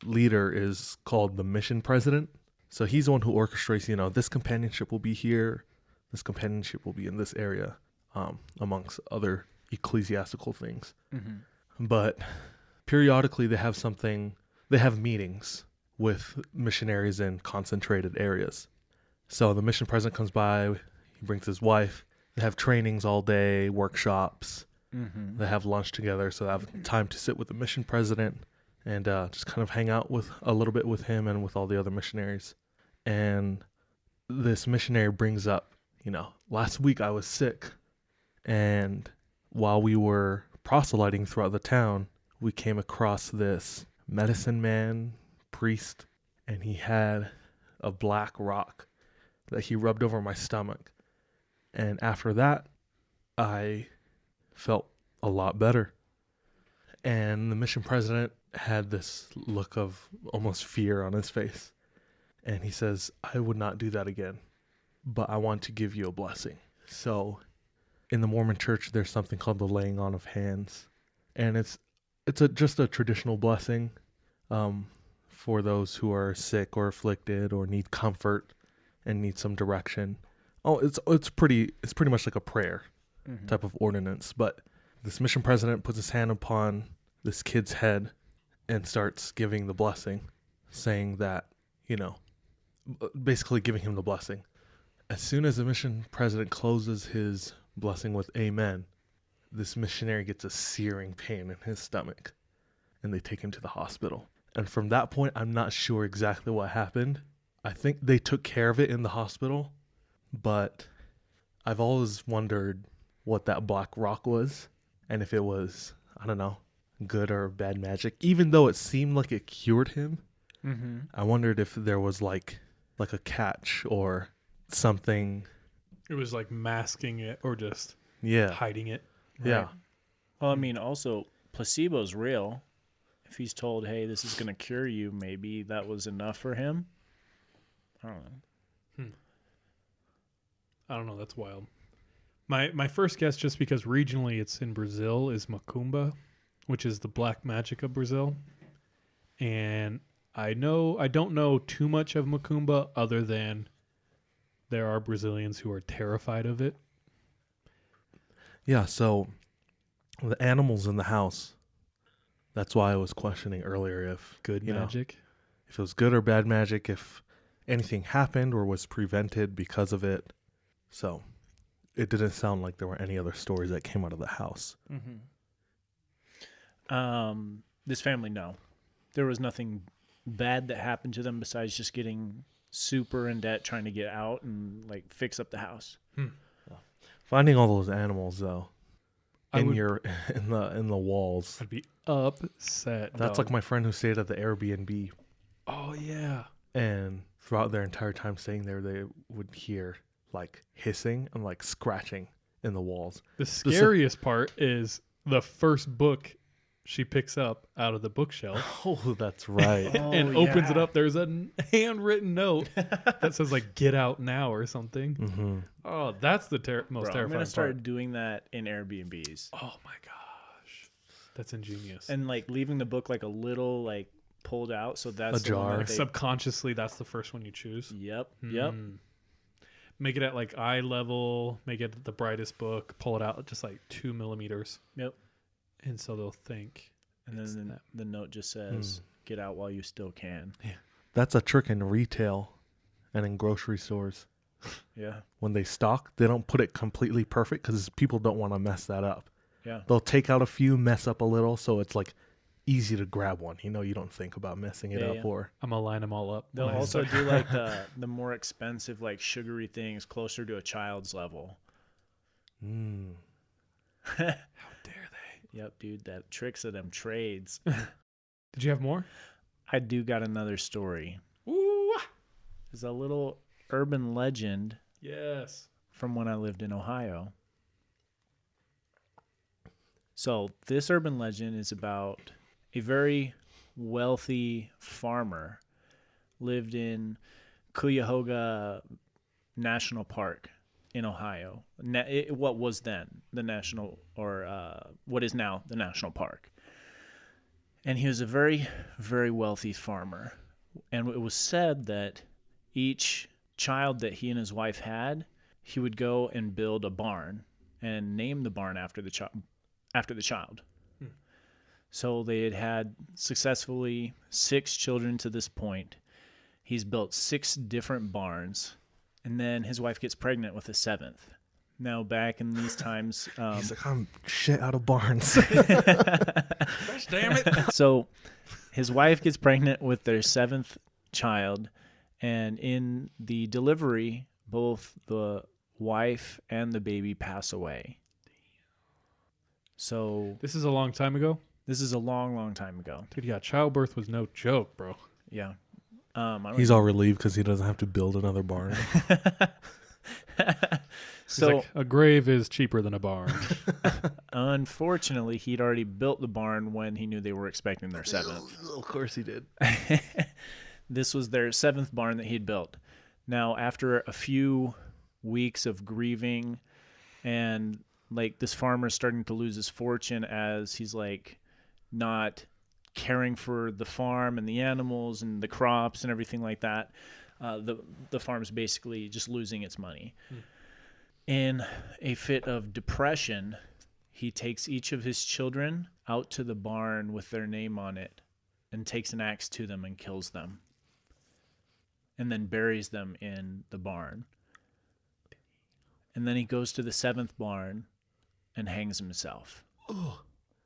[SPEAKER 3] leader is called the mission president. So he's the one who orchestrates, this companionship will be here, this companionship will be in this area, amongst other ecclesiastical things.
[SPEAKER 2] Mm-hmm.
[SPEAKER 3] But periodically they have meetings with missionaries in concentrated areas. So the mission president comes by, he brings his wife, they have trainings all day, workshops,
[SPEAKER 2] Mm-hmm.
[SPEAKER 3] they have lunch together, so they have time to sit with the mission president and just kind of hang out with a little bit with him and with all the other missionaries. And this missionary brings up, last week I was sick, and while we were proselyting throughout the town, we came across this medicine man, priest, and he had a black rock that he rubbed over my stomach. And after that, I felt a lot better. And the mission president had this look of almost fear on his face. And he says, I would not do that again, but I want to give you a blessing. So in the Mormon church, there's something called the laying on of hands. And it's just a traditional blessing for those who are sick or afflicted or need comfort and need some direction. Oh, it's pretty much like a prayer
[SPEAKER 2] Mm-hmm.
[SPEAKER 3] type of ordinance. But this mission president puts his hand upon this kid's head and starts giving the blessing, saying that, basically giving him the blessing. As soon as the mission president closes his blessing with amen, this missionary gets a searing pain in his stomach, and they take him to the hospital. And from that point, I'm not sure exactly what happened. I think they took care of it in the hospital, but I've always wondered what that black rock was, and if it was, I don't know, good or bad magic. Even though it seemed like it cured him,
[SPEAKER 2] Mm-hmm.
[SPEAKER 3] I wondered if there was like a catch or something.
[SPEAKER 1] It was like masking it or just
[SPEAKER 3] Yeah.
[SPEAKER 1] hiding it.
[SPEAKER 3] Yeah.
[SPEAKER 2] Well, I mean, also, placebo's real. If he's told, hey, this is going to cure you, maybe that was enough for him. I don't know.
[SPEAKER 1] I don't know. That's wild. My first guess, just because regionally it's in Brazil, is Macumba, which is the black magic of Brazil. And I don't know too much of Macumba other than there are Brazilians who are terrified of it.
[SPEAKER 3] Yeah, so the animals in the house, that's why I was questioning earlier if
[SPEAKER 1] Good magic.
[SPEAKER 3] if it was good or bad magic, if anything happened or was prevented because of it. So it didn't sound like there were any other stories that came out of the house.
[SPEAKER 2] Mm-hmm. This family, no. There was nothing bad that happened to them besides just getting super in debt trying to get out and like fix up the house.
[SPEAKER 3] Finding all those animals though
[SPEAKER 1] I
[SPEAKER 3] in
[SPEAKER 1] would-
[SPEAKER 3] in the walls.
[SPEAKER 1] I'd be upset.
[SPEAKER 3] That's
[SPEAKER 1] dog.
[SPEAKER 3] like my friend who stayed at the Airbnb,
[SPEAKER 1] Oh yeah.
[SPEAKER 3] and throughout their entire time staying there, they would hear like hissing and like scratching in the walls.
[SPEAKER 1] The scariest part is the first book she picks up out of the bookshelf
[SPEAKER 3] Oh, that's right.
[SPEAKER 1] and opens it up. There's a handwritten note that says like "Get out now" or something.
[SPEAKER 3] Mm-hmm.
[SPEAKER 1] Oh, that's the most
[SPEAKER 2] Bro, I'm
[SPEAKER 1] terrifying
[SPEAKER 2] gonna start
[SPEAKER 1] part.
[SPEAKER 2] doing that in Airbnbs
[SPEAKER 1] Oh my gosh, that's ingenious.
[SPEAKER 2] and like leaving the book like a little like pulled out, so that's the one
[SPEAKER 3] Ajar.
[SPEAKER 2] that they-
[SPEAKER 1] Subconsciously, that's the first one you choose.
[SPEAKER 2] Yep. Yep.
[SPEAKER 1] Hmm. Make it at like eye level. Make it the brightest book. Pull it out just like 2 millimeters,
[SPEAKER 2] Yep.
[SPEAKER 1] and so they'll think.
[SPEAKER 2] And
[SPEAKER 1] it's
[SPEAKER 2] then
[SPEAKER 1] that.
[SPEAKER 2] the note just says, "Get out while you still can."
[SPEAKER 3] That's a trick in retail and in grocery stores.
[SPEAKER 2] Yeah.
[SPEAKER 3] When they stock, they don't put it completely perfect because people don't want to mess that up.
[SPEAKER 2] Yeah.
[SPEAKER 3] They'll take out a few, mess up a little, so it's like easy to grab one. You don't think about messing it
[SPEAKER 2] Yeah,
[SPEAKER 3] up
[SPEAKER 2] yeah.
[SPEAKER 3] or
[SPEAKER 1] I'm gonna line them all up.
[SPEAKER 2] They'll
[SPEAKER 1] when I
[SPEAKER 2] also
[SPEAKER 1] start.
[SPEAKER 2] do like the more expensive, like sugary things closer to a child's level.
[SPEAKER 1] How dare they?
[SPEAKER 2] Yep, dude, that tricks of them trades.
[SPEAKER 1] Did you have more?
[SPEAKER 2] I do got another story.
[SPEAKER 1] Ooh,
[SPEAKER 2] It's a little urban legend
[SPEAKER 1] yes.
[SPEAKER 2] from when I lived in Ohio. So this urban legend is about a very wealthy farmer lived in Cuyahoga National Park in Ohio. What was then the national, or what is now the national park. And he was a very, very wealthy farmer. And it was said that each child that he and his wife had, he would go and build a barn and name the barn after the child. So they had successfully 6 children to this point. He's built 6 different barns, and then his wife gets pregnant with a 7th. Now, back in these times,
[SPEAKER 3] He's like, I'm shit out of barns.
[SPEAKER 1] Gosh, damn it.
[SPEAKER 2] so his wife gets pregnant with their 7th child, and in the delivery, both the wife and the baby pass away. So
[SPEAKER 1] This is a long time ago.
[SPEAKER 2] this is a long, long time ago.
[SPEAKER 1] Dude, yeah, childbirth was no joke, bro.
[SPEAKER 2] Yeah. I don't
[SPEAKER 3] He's all relieved because he doesn't have to build another barn.
[SPEAKER 1] He's
[SPEAKER 2] So
[SPEAKER 1] like, a grave is cheaper than a barn.
[SPEAKER 2] unfortunately, he'd already built the barn when he knew they were expecting their 7th.
[SPEAKER 3] Of course he did.
[SPEAKER 2] This was their 7th barn that he'd built. Now, after a few weeks of grieving, and like this farmer's starting to lose his fortune as he's like not caring for the farm and the animals and the crops and everything like that, the farm's basically just losing its money. In a fit of depression, he takes each of his children out to the barn with their name on it and takes an axe to them and kills them, and then buries them in the barn. And then he goes to the 7th barn and hangs himself.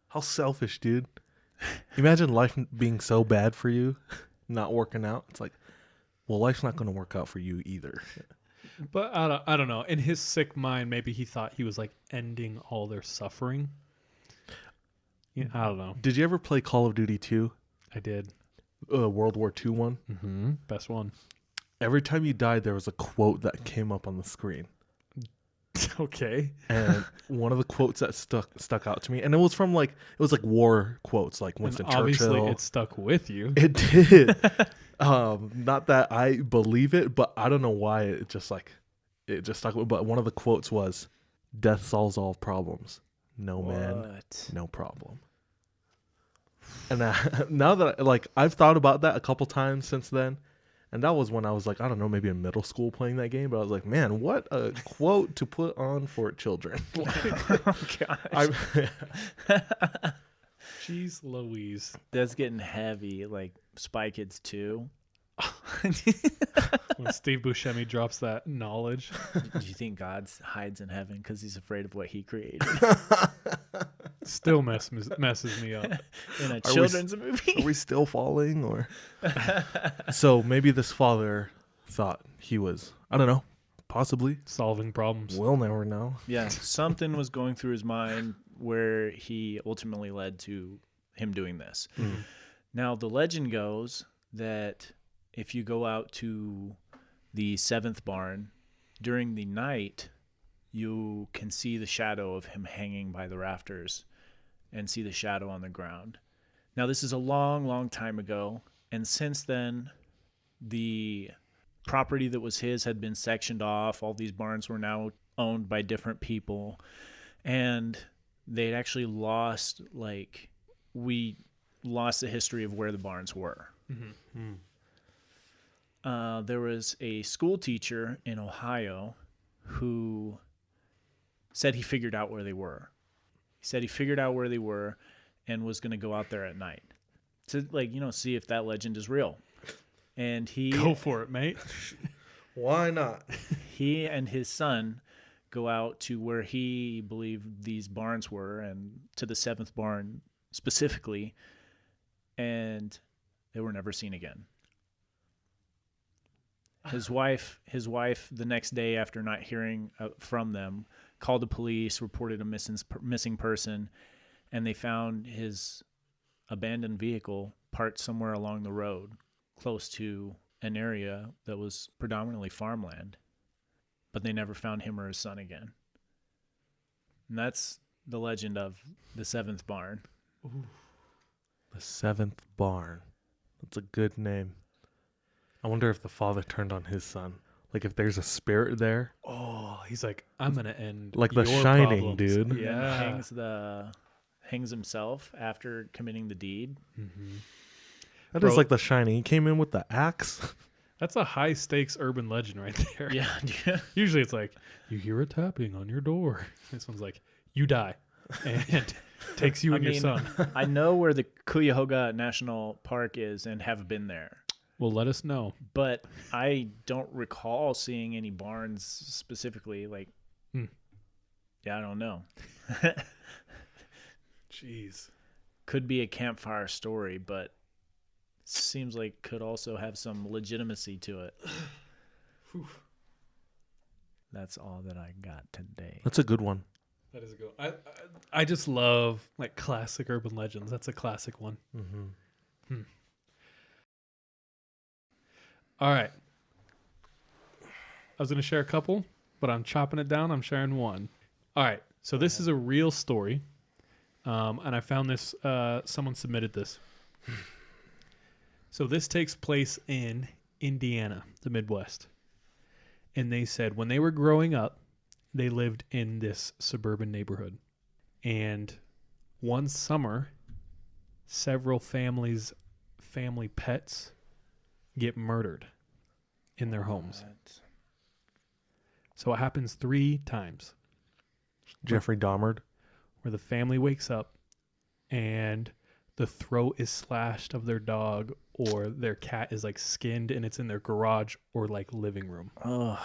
[SPEAKER 3] How selfish, dude. Imagine life being so bad for you, not working out. It's like, well, life's not going to work out for you either.
[SPEAKER 1] But I don't know. In his sick mind, maybe he thought he was like ending all their suffering. Yeah, I don't know.
[SPEAKER 3] Did you ever play Call of Duty 2?
[SPEAKER 1] I did.
[SPEAKER 3] World War II one?
[SPEAKER 1] Mm-hmm. Best one.
[SPEAKER 3] Every time you died, there was a quote that came up on the screen.
[SPEAKER 1] Okay.
[SPEAKER 3] And one of the quotes that stuck out to me, and it was like war quotes, like Winston
[SPEAKER 1] And obviously,
[SPEAKER 3] Churchill.
[SPEAKER 1] it stuck with you.
[SPEAKER 3] It did. Not that I believe it, but I don't know why it just stuck with. But one of the quotes was, "Death solves all problems. No man, no problem." And now that I've thought about that a couple times since then, and that was when I was like, I don't know, maybe in middle school playing that game. But I was like, man, what a quote to put on for children.
[SPEAKER 2] Oh, gosh.
[SPEAKER 1] Jeez Louise.
[SPEAKER 2] That's getting heavy, like Spy Kids 2.
[SPEAKER 1] When Steve Buscemi drops that knowledge.
[SPEAKER 2] Do you think God hides in heaven because he's afraid of what he created
[SPEAKER 1] Still messes me up.
[SPEAKER 2] in a children's movie?
[SPEAKER 3] Are we still falling? Or so maybe this father thought he was, I don't know, possibly.
[SPEAKER 1] Solving problems.
[SPEAKER 3] We'll never know.
[SPEAKER 2] Yeah, something was going through his mind where he ultimately led to him doing this.
[SPEAKER 3] Mm.
[SPEAKER 2] Now, the legend goes that if you go out to the 7th barn during the night, you can see the shadow of him hanging by the rafters and see the shadow on the ground. Now, this is a long, long time ago, and since then, the property that was his had been sectioned off. All these barns were now owned by different people, and they'd actually lost, we lost the history of where the barns were.
[SPEAKER 1] Mm-hmm.
[SPEAKER 2] There was a school teacher in Ohio who said he figured out where they were. He said he figured out where they were and was going to go out there at night to, see if that legend is real. And he
[SPEAKER 1] Go for it, mate.
[SPEAKER 3] Why not?
[SPEAKER 2] he and his son go out to where he believed these barns were, and to the 7th barn specifically, and they were never seen again. His wife, the next day after not hearing from them, called the police, reported a missing person, and they found his abandoned vehicle parked somewhere along the road, close to an area that was predominantly farmland. But they never found him or his son again. And that's the legend of the 7th barn.
[SPEAKER 3] Ooh. The 7th barn. That's a good name. I wonder if the father turned on his son. Like if there's a spirit there.
[SPEAKER 1] Oh, he's like, I'm gonna end
[SPEAKER 3] Like The
[SPEAKER 1] your
[SPEAKER 3] Shining,
[SPEAKER 1] problems.
[SPEAKER 3] dude.
[SPEAKER 2] And then
[SPEAKER 1] Yeah.
[SPEAKER 2] hangs himself after committing the deed.
[SPEAKER 1] Mm-hmm.
[SPEAKER 3] That
[SPEAKER 1] Bro.
[SPEAKER 3] is like The Shining. He came in with the axe.
[SPEAKER 1] That's a high stakes urban legend right there.
[SPEAKER 2] Yeah.
[SPEAKER 1] Usually it's like, you hear a tapping on your door. This one's like, you die. And takes you and your son.
[SPEAKER 2] I know where the Cuyahoga National Park is and have been there.
[SPEAKER 1] Well, let us know.
[SPEAKER 2] But I don't recall seeing any barns specifically. Like, yeah, I don't know.
[SPEAKER 1] Jeez.
[SPEAKER 2] Could be a campfire story, but seems like could also have some legitimacy to it. That's all that I got today.
[SPEAKER 3] That's a good one.
[SPEAKER 1] That is a good one. I just love like classic urban legends. That's a classic one.
[SPEAKER 3] Mm-hmm.
[SPEAKER 1] All right. I was going to share a couple, but I'm chopping it down. I'm sharing one. All right. So this is a real story. And I found this, someone submitted this. So this takes place in Indiana, the Midwest. And they said when they were growing up, they lived in this suburban neighborhood. And one summer, several family pets get murdered in their homes. So it happens 3 times.
[SPEAKER 3] Jeffrey Dahmer.
[SPEAKER 1] Where the family wakes up and the throat is slashed of their dog, or their cat is like skinned and it's in their garage or like living room.
[SPEAKER 2] Ugh.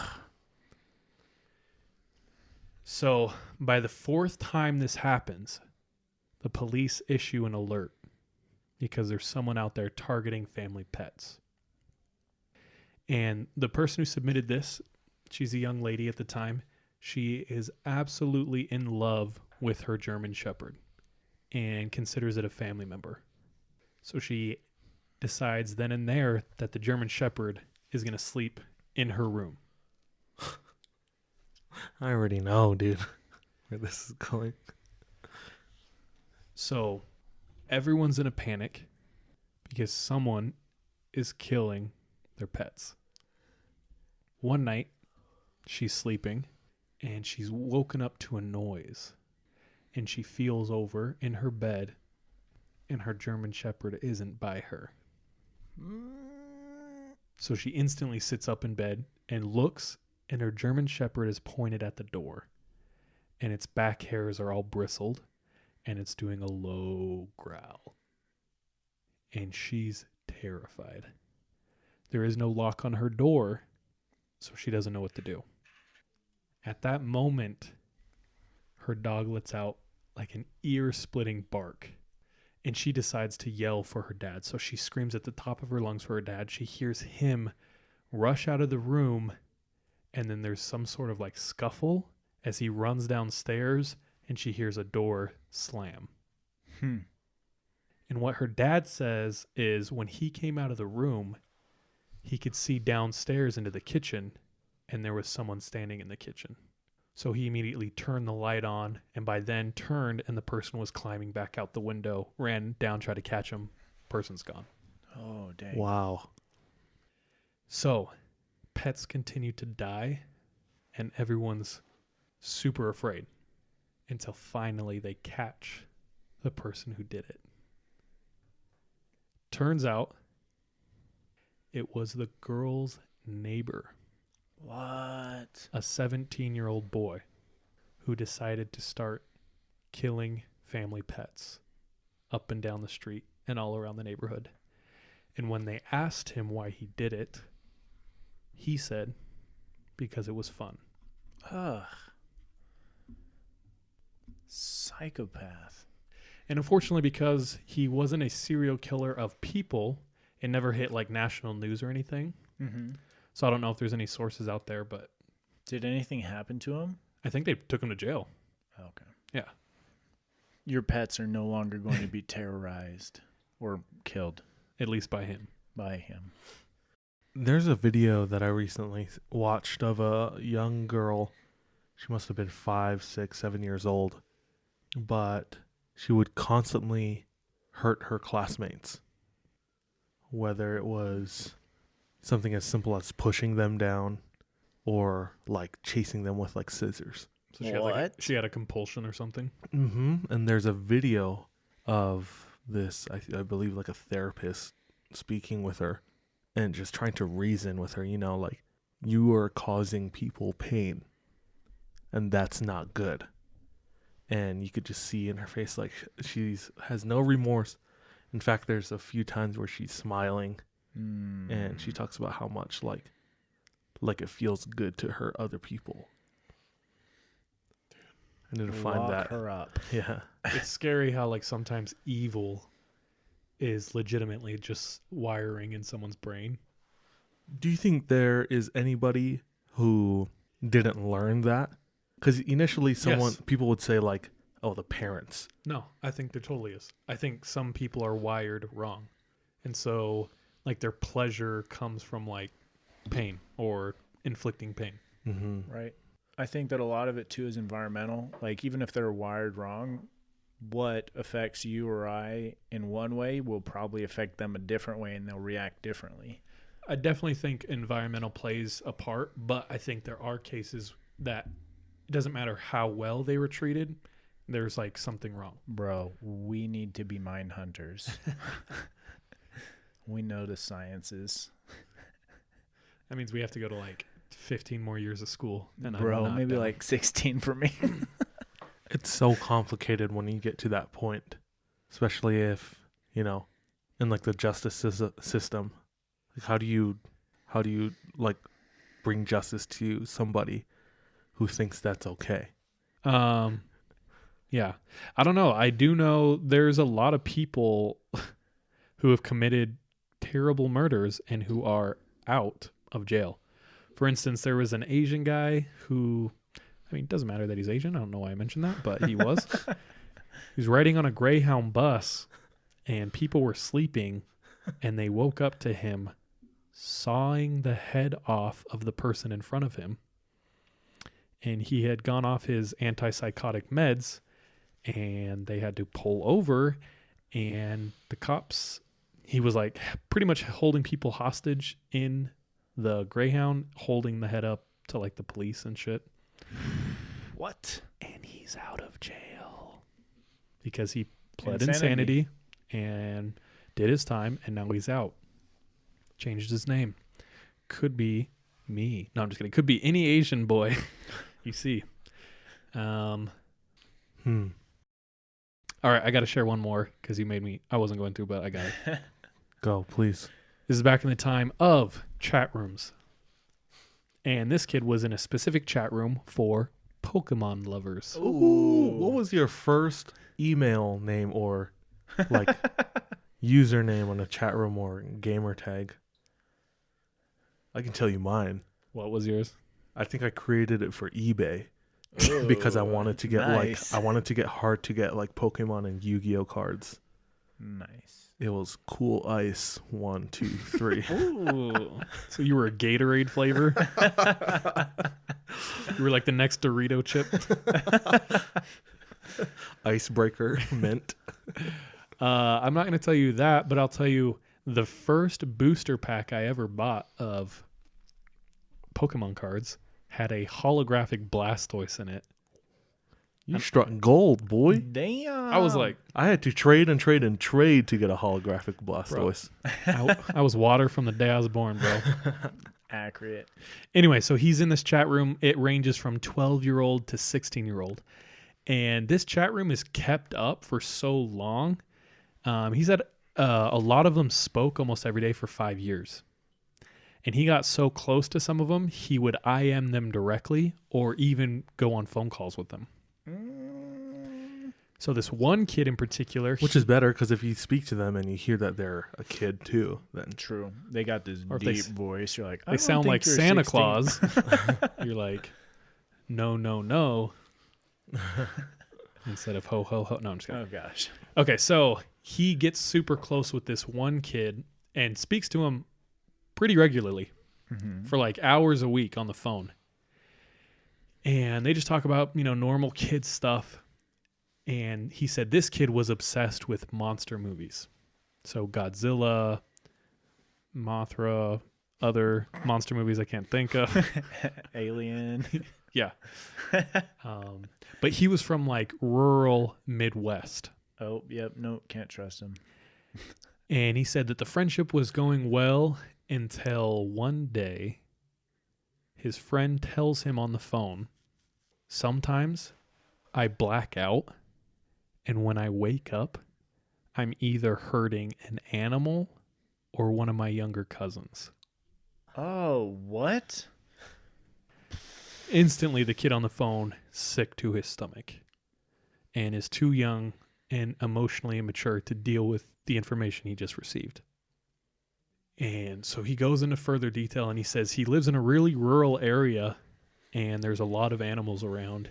[SPEAKER 1] So by the 4th time this happens, the police issue an alert because there's someone out there targeting family pets. And the person who submitted this, she's a young lady at the time. She is absolutely in love with her German Shepherd and considers it a family member. So she decides then and there that the German Shepherd is going to sleep in her room.
[SPEAKER 3] I already know, dude, where this is going.
[SPEAKER 1] So everyone's in a panic because someone is killing their pets. One night, she's sleeping and she's woken up to a noise. And she feels over in her bed and her German Shepherd isn't by her. So she instantly sits up in bed and looks, and her German Shepherd is pointed at the door. And its back hairs are all bristled, and it's doing a low growl. And she's terrified. There is no lock on her door, so she doesn't know what to do. At that moment, her dog lets out like an ear-splitting bark, and she decides to yell for her dad. So she screams at the top of her lungs for her dad. She hears him rush out of the room, and then there's some sort of like scuffle as he runs downstairs, and she hears a door slam. And what her dad says is when he came out of the room, he could see downstairs into the kitchen, and there was someone standing in the kitchen. So he immediately turned the light on, and by then turned, and the person was climbing back out the window, ran down, tried to catch him. Person's gone.
[SPEAKER 2] Oh, dang.
[SPEAKER 3] Wow.
[SPEAKER 1] So pets continue to die, and everyone's super afraid until finally they catch the person who did it. Turns out it was the girl's neighbor.
[SPEAKER 2] What?
[SPEAKER 1] A 17-year-old boy who decided to start killing family pets up and down the street and all around the neighborhood. And when they asked him why he did it, he said, because it was fun.
[SPEAKER 2] Ugh. Psychopath.
[SPEAKER 1] And unfortunately, because he wasn't a serial killer of people, it never hit like national news or anything.
[SPEAKER 2] Mm-hmm.
[SPEAKER 1] So I don't know if there's any sources out there, but
[SPEAKER 2] Did anything happen to him?
[SPEAKER 1] I think they took him to jail.
[SPEAKER 2] Okay.
[SPEAKER 1] Yeah.
[SPEAKER 2] Your pets are no longer going to be terrorized or killed
[SPEAKER 1] At least by him.
[SPEAKER 2] by him.
[SPEAKER 3] There's a video that I recently watched of a young girl. She must have been 5, 6, 7 years old. But she would constantly hurt her classmates. Whether it was something as simple as pushing them down or like chasing them with like scissors.
[SPEAKER 1] So she had a compulsion or something.
[SPEAKER 3] And there's a video of this, I believe, like a therapist speaking with her and just trying to reason with her, like, you are causing people pain and that's not good. And you could just see in her face, like, has no remorse. In fact, there's a few times where she's smiling and she talks about how much like it feels good to hurt other people. I need to find that.
[SPEAKER 2] Her up.
[SPEAKER 3] Yeah.
[SPEAKER 1] It's scary how like sometimes evil is legitimately just wiring in someone's brain.
[SPEAKER 3] Do you think there is anybody who didn't learn that? Because initially people would say like, oh, the parents.
[SPEAKER 1] No, I think there totally is. I think some people are wired wrong. And so like their pleasure comes from like pain or inflicting pain.
[SPEAKER 3] Mm-hmm.
[SPEAKER 2] Right. I think that a lot of it too is environmental. Like even if they're wired wrong, what affects you or I in one way will probably affect them a different way and they'll react differently.
[SPEAKER 1] I definitely think environmental plays a part, but I think there are cases that it doesn't matter how well they were treated, there's like something wrong.
[SPEAKER 2] Bro, we need to be mind hunters. We know the sciences.
[SPEAKER 1] That means we have to go to like 15 more years of school. And
[SPEAKER 2] bro, maybe like 16 for me.
[SPEAKER 3] It's so complicated when you get to that point, especially if, in like the justice system, like how do you like bring justice to somebody who thinks that's okay?
[SPEAKER 1] Yeah, I don't know. I do know there's a lot of people who have committed terrible murders and who are out of jail. For instance, there was an Asian guy who, I mean, it doesn't matter that he's Asian. I don't know why I mentioned that, but he was. He was riding on a Greyhound bus and people were sleeping and they woke up to him sawing the head off of the person in front of him. And he had gone off his antipsychotic meds and they had to pull over, and the cops, he was like pretty much holding people hostage in the Greyhound, holding the head up to like the police and shit.
[SPEAKER 2] What?
[SPEAKER 1] And he's out of jail because he pled insanity and did his time, and now he's out. Changed his name. Could be me. No, I'm just kidding. Could be any Asian boy you see. All right, I got to share one more because you made me. I wasn't going to, but I got it.
[SPEAKER 3] Go, please.
[SPEAKER 1] This is back in the time of chat rooms. And this kid was in a specific chat room for Pokemon lovers.
[SPEAKER 3] Ooh, what was your first email name or like username on a chat room or gamer tag? I can tell you mine.
[SPEAKER 1] What was yours?
[SPEAKER 3] I think I created it for eBay because I wanted to get I wanted to get hard to get like Pokemon and Yu-Gi-Oh cards.
[SPEAKER 2] Nice.
[SPEAKER 3] It was Cool Ice 1, 2, 3.
[SPEAKER 1] Ooh. So you were a Gatorade flavor? You were like the next Dorito chip?
[SPEAKER 3] Icebreaker mint.
[SPEAKER 1] I'm not going to tell you that, but I'll tell you the first booster pack I ever bought of Pokemon cards had a holographic Blastoise in it.
[SPEAKER 3] You struck gold, boy.
[SPEAKER 2] Damn.
[SPEAKER 1] I was like,
[SPEAKER 3] I had to trade to get a holographic Blastoise.
[SPEAKER 1] I was water from the day I was born, bro.
[SPEAKER 2] Accurate.
[SPEAKER 1] Anyway, so he's in this chat room. It ranges from 12-year-old to 16-year-old. And this chat room is kept up for so long. He's had a lot of them spoke almost every day for 5 years. And he got so close to some of them, he would IM them directly or even go on phone calls with them. So this one kid in particular,
[SPEAKER 3] Which is better because if you speak to them and you hear that they're a kid too, then
[SPEAKER 2] True. They got this
[SPEAKER 1] Or if
[SPEAKER 2] deep voice. You're like,
[SPEAKER 1] they sound like Santa
[SPEAKER 2] 16.
[SPEAKER 1] Claus. You're like, no, no, no. Instead of ho, ho, ho. No, I'm just kidding.
[SPEAKER 2] Oh, gosh.
[SPEAKER 1] Okay, so he gets super close with this one kid and speaks to him pretty regularly for like hours a week on the phone. And they just talk about, normal kid stuff. And he said this kid was obsessed with monster movies. So Godzilla, Mothra, other monster movies I can't think of.
[SPEAKER 2] Alien.
[SPEAKER 1] Yeah. But he was from like rural Midwest.
[SPEAKER 2] Oh, yep. No, can't trust him.
[SPEAKER 1] And he said that the friendship was going well until one day his friend tells him on the phone, sometimes I black out, and when I wake up, I'm either hurting an animal or one of my younger cousins.
[SPEAKER 2] Oh, what?
[SPEAKER 1] Instantly, the kid on the phone, sick to his stomach, and is too young and emotionally immature to deal with the information he just received. And so he goes into further detail, and he says he lives in a really rural area, and there's a lot of animals around,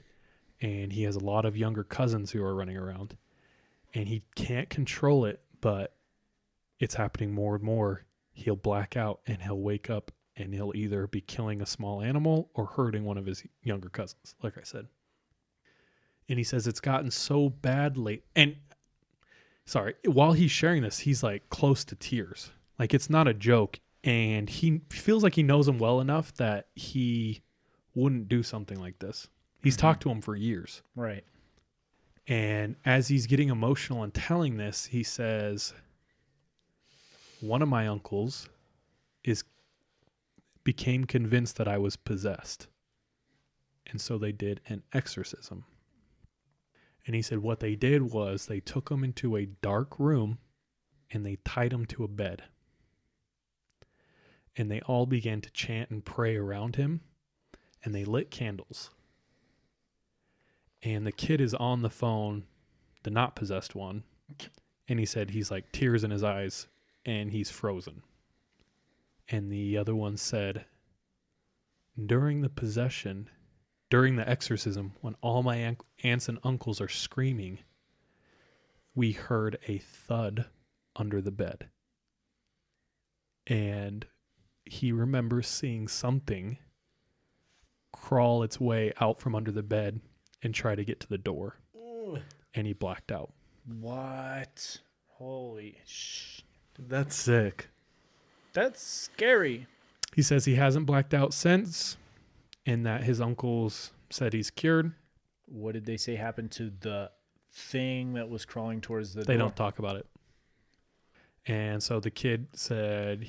[SPEAKER 1] and he has a lot of younger cousins who are running around, and he can't control it, but it's happening more and more. He'll black out, and he'll wake up, and he'll either be killing a small animal or hurting one of his younger cousins, like I said. And he says it's gotten so bad late. And sorry, while he's sharing this, he's like close to tears. Like it's not a joke. And he feels like he knows him well enough that he wouldn't do something like this. He's talked to him for years.
[SPEAKER 2] Right.
[SPEAKER 1] And as he's getting emotional and telling this, he says, one of my uncles became convinced that I was possessed. And so they did an exorcism. And he said what they did was they took him into a dark room and they tied him to a bed. And they all began to chant and pray around him, and they lit candles. And the kid is on the phone, the not possessed one, and he said he's like tears in his eyes and he's frozen. And the other one said, during the exorcism, when all my aunts and uncles are screaming, we heard a thud under the bed. And he remembers seeing something crawl its way out from under the bed and try to get to the door. And he blacked out.
[SPEAKER 2] What? Holy sh!
[SPEAKER 3] That's sick.
[SPEAKER 2] That's scary.
[SPEAKER 1] He says he hasn't blacked out since, and that his uncles said he's cured.
[SPEAKER 2] What did they say happened to the thing that was crawling towards the
[SPEAKER 1] They
[SPEAKER 2] door?
[SPEAKER 1] don't talk about it. And so the kid said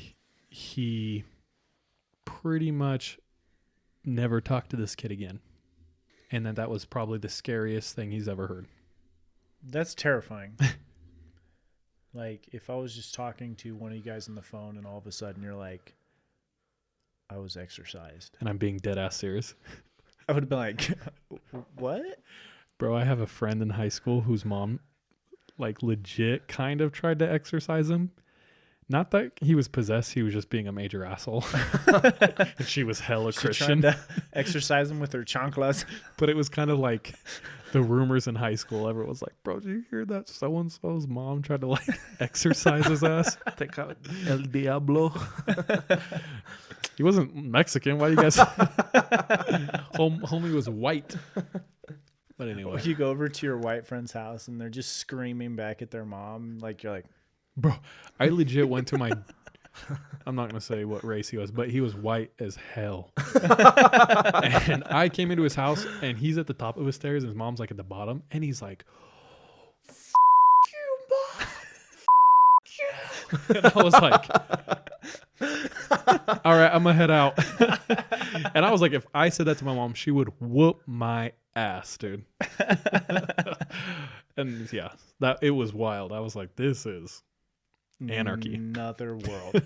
[SPEAKER 1] he pretty much never talked to this kid again. And that was probably the scariest thing he's ever heard.
[SPEAKER 2] That's terrifying. Like, if I was just talking to one of you guys on the phone and all of a sudden you're like, I was exorcised.
[SPEAKER 1] And I'm being dead ass serious.
[SPEAKER 2] I would have been like, what?
[SPEAKER 1] Bro, I have a friend in high school whose mom, like, legit kind of tried to exorcise him. Not that he was possessed, he was just being a major asshole. And she was hella Christian.
[SPEAKER 2] She tried to exorcise him with her chanclas.
[SPEAKER 1] But it was kind of like the rumors in high school. Everyone was like, bro, did you hear that so-and-so's mom tried to, like, exorcise his ass?
[SPEAKER 3] Take out El Diablo.
[SPEAKER 1] He wasn't Mexican. Why do you guys... Homie was white. But anyway.
[SPEAKER 2] You go over to your white friend's house and they're just screaming back at their mom. Like, you're like,
[SPEAKER 1] Bro, I legit went to my... I'm not going to say what race he was, but he was white as hell. And I came into his house, and he's at the top of his stairs, and his mom's, like, at the bottom. And he's like, F*** you, Mom! F*** you! And I was like, all right, I'm going to head out. And I was like, if I said that to my mom, she would whoop my ass, dude. And, yeah, it was wild. I was like, this is... anarchy.
[SPEAKER 2] Another world.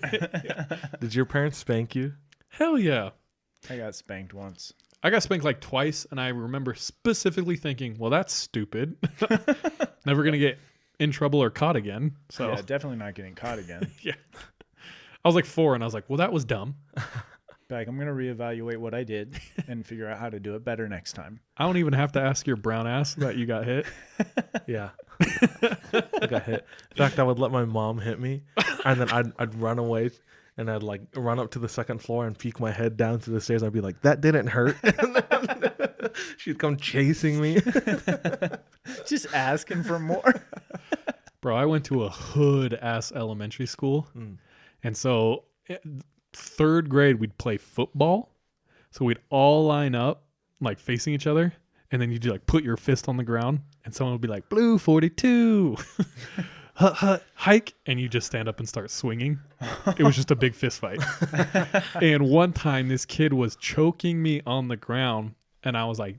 [SPEAKER 3] Did your parents spank you?
[SPEAKER 1] Hell yeah.
[SPEAKER 2] I got spanked once.
[SPEAKER 1] I got spanked like twice, and I remember specifically thinking, well, that's stupid. Never going to get in trouble or caught again. So
[SPEAKER 2] Yeah, definitely not getting caught again.
[SPEAKER 1] yeah. I was like 4, and I was like, well, that was dumb.
[SPEAKER 2] Like, I'm going to reevaluate what I did and figure out how to do it better next time.
[SPEAKER 1] I don't even have to ask your brown ass that you got hit.
[SPEAKER 3] Yeah. I got hit. In fact, I would let my mom hit me, and then I'd run away, and I'd like run up to the second floor and peek my head down to the stairs. I'd be like, that didn't hurt. And then she'd come chasing me.
[SPEAKER 2] Just asking for more.
[SPEAKER 1] Bro, I went to a hood-ass elementary school. And so third grade, we'd play football. So we'd all line up, like facing each other. And then you'd like put your fist on the ground and someone would be like, blue 42, hut, hut, hike. And you just stand up and start swinging. It was just a big fist fight. And one time this kid was choking me on the ground and I was like,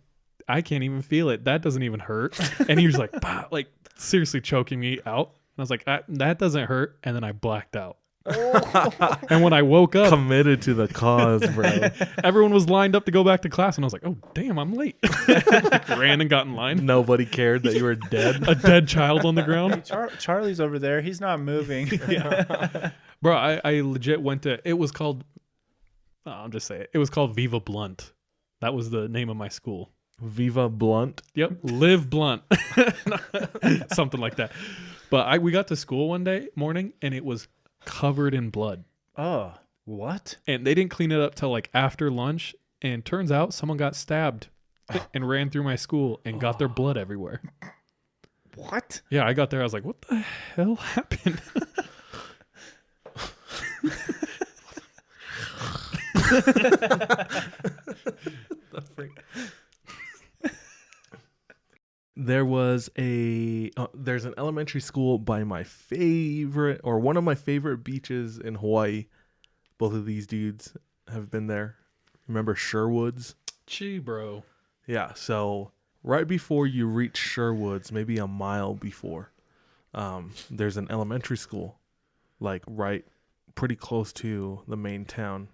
[SPEAKER 1] I can't even feel it. That doesn't even hurt. And he was like, bah, like seriously choking me out. And I was like, that doesn't hurt. And then I blacked out. And when I woke up,
[SPEAKER 3] Committed to the cause, bro.
[SPEAKER 1] everyone was lined up to go back to class. And I was like, oh, damn, I'm late. Ran and got in line.
[SPEAKER 3] Nobody cared that you were dead.
[SPEAKER 1] A dead child on the ground.
[SPEAKER 2] Charlie's over there. He's not moving.
[SPEAKER 1] Bro, I legit went to, it was called, I'll just say it. It was called Viva Blunt. That was the name of my school.
[SPEAKER 3] Viva Blunt.
[SPEAKER 1] Yep. Live Blunt. Something like that. But we got to school one day morning and it was covered in blood.
[SPEAKER 2] Oh, what?
[SPEAKER 1] And they didn't clean it up till like after lunch. And turns out someone got stabbed and ran through my school and got their blood everywhere.
[SPEAKER 2] What?
[SPEAKER 1] Yeah, I got there. I was like, what the hell happened?
[SPEAKER 3] There was there's an elementary school by my favorite, or one of my favorite beaches in Hawaii. Both of these dudes have been there. Remember Sherwoods?
[SPEAKER 1] Gee, bro.
[SPEAKER 3] Yeah, so right before you reach Sherwoods, maybe a mile before, there's an elementary school, like right pretty close to the main town.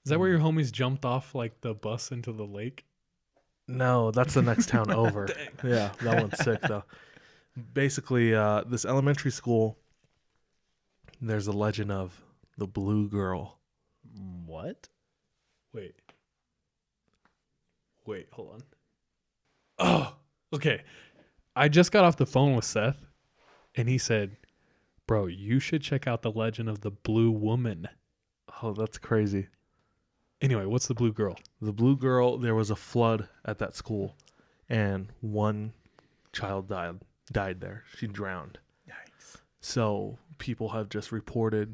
[SPEAKER 1] Is that where your homies jumped off like the bus into the lake?
[SPEAKER 3] No, that's the next town over. Yeah, that one's sick though. Basically, this elementary school, there's a legend of the blue girl.
[SPEAKER 2] What?
[SPEAKER 1] Wait, hold on. Oh, okay. I just got off the phone with Seth, and he said, bro, you should check out the legend of the blue woman.
[SPEAKER 3] Oh, that's crazy.
[SPEAKER 1] Anyway, what's the blue girl?
[SPEAKER 3] The blue girl, there was a flood at that school, and one child died there. She drowned.
[SPEAKER 2] Nice.
[SPEAKER 3] So people have just reported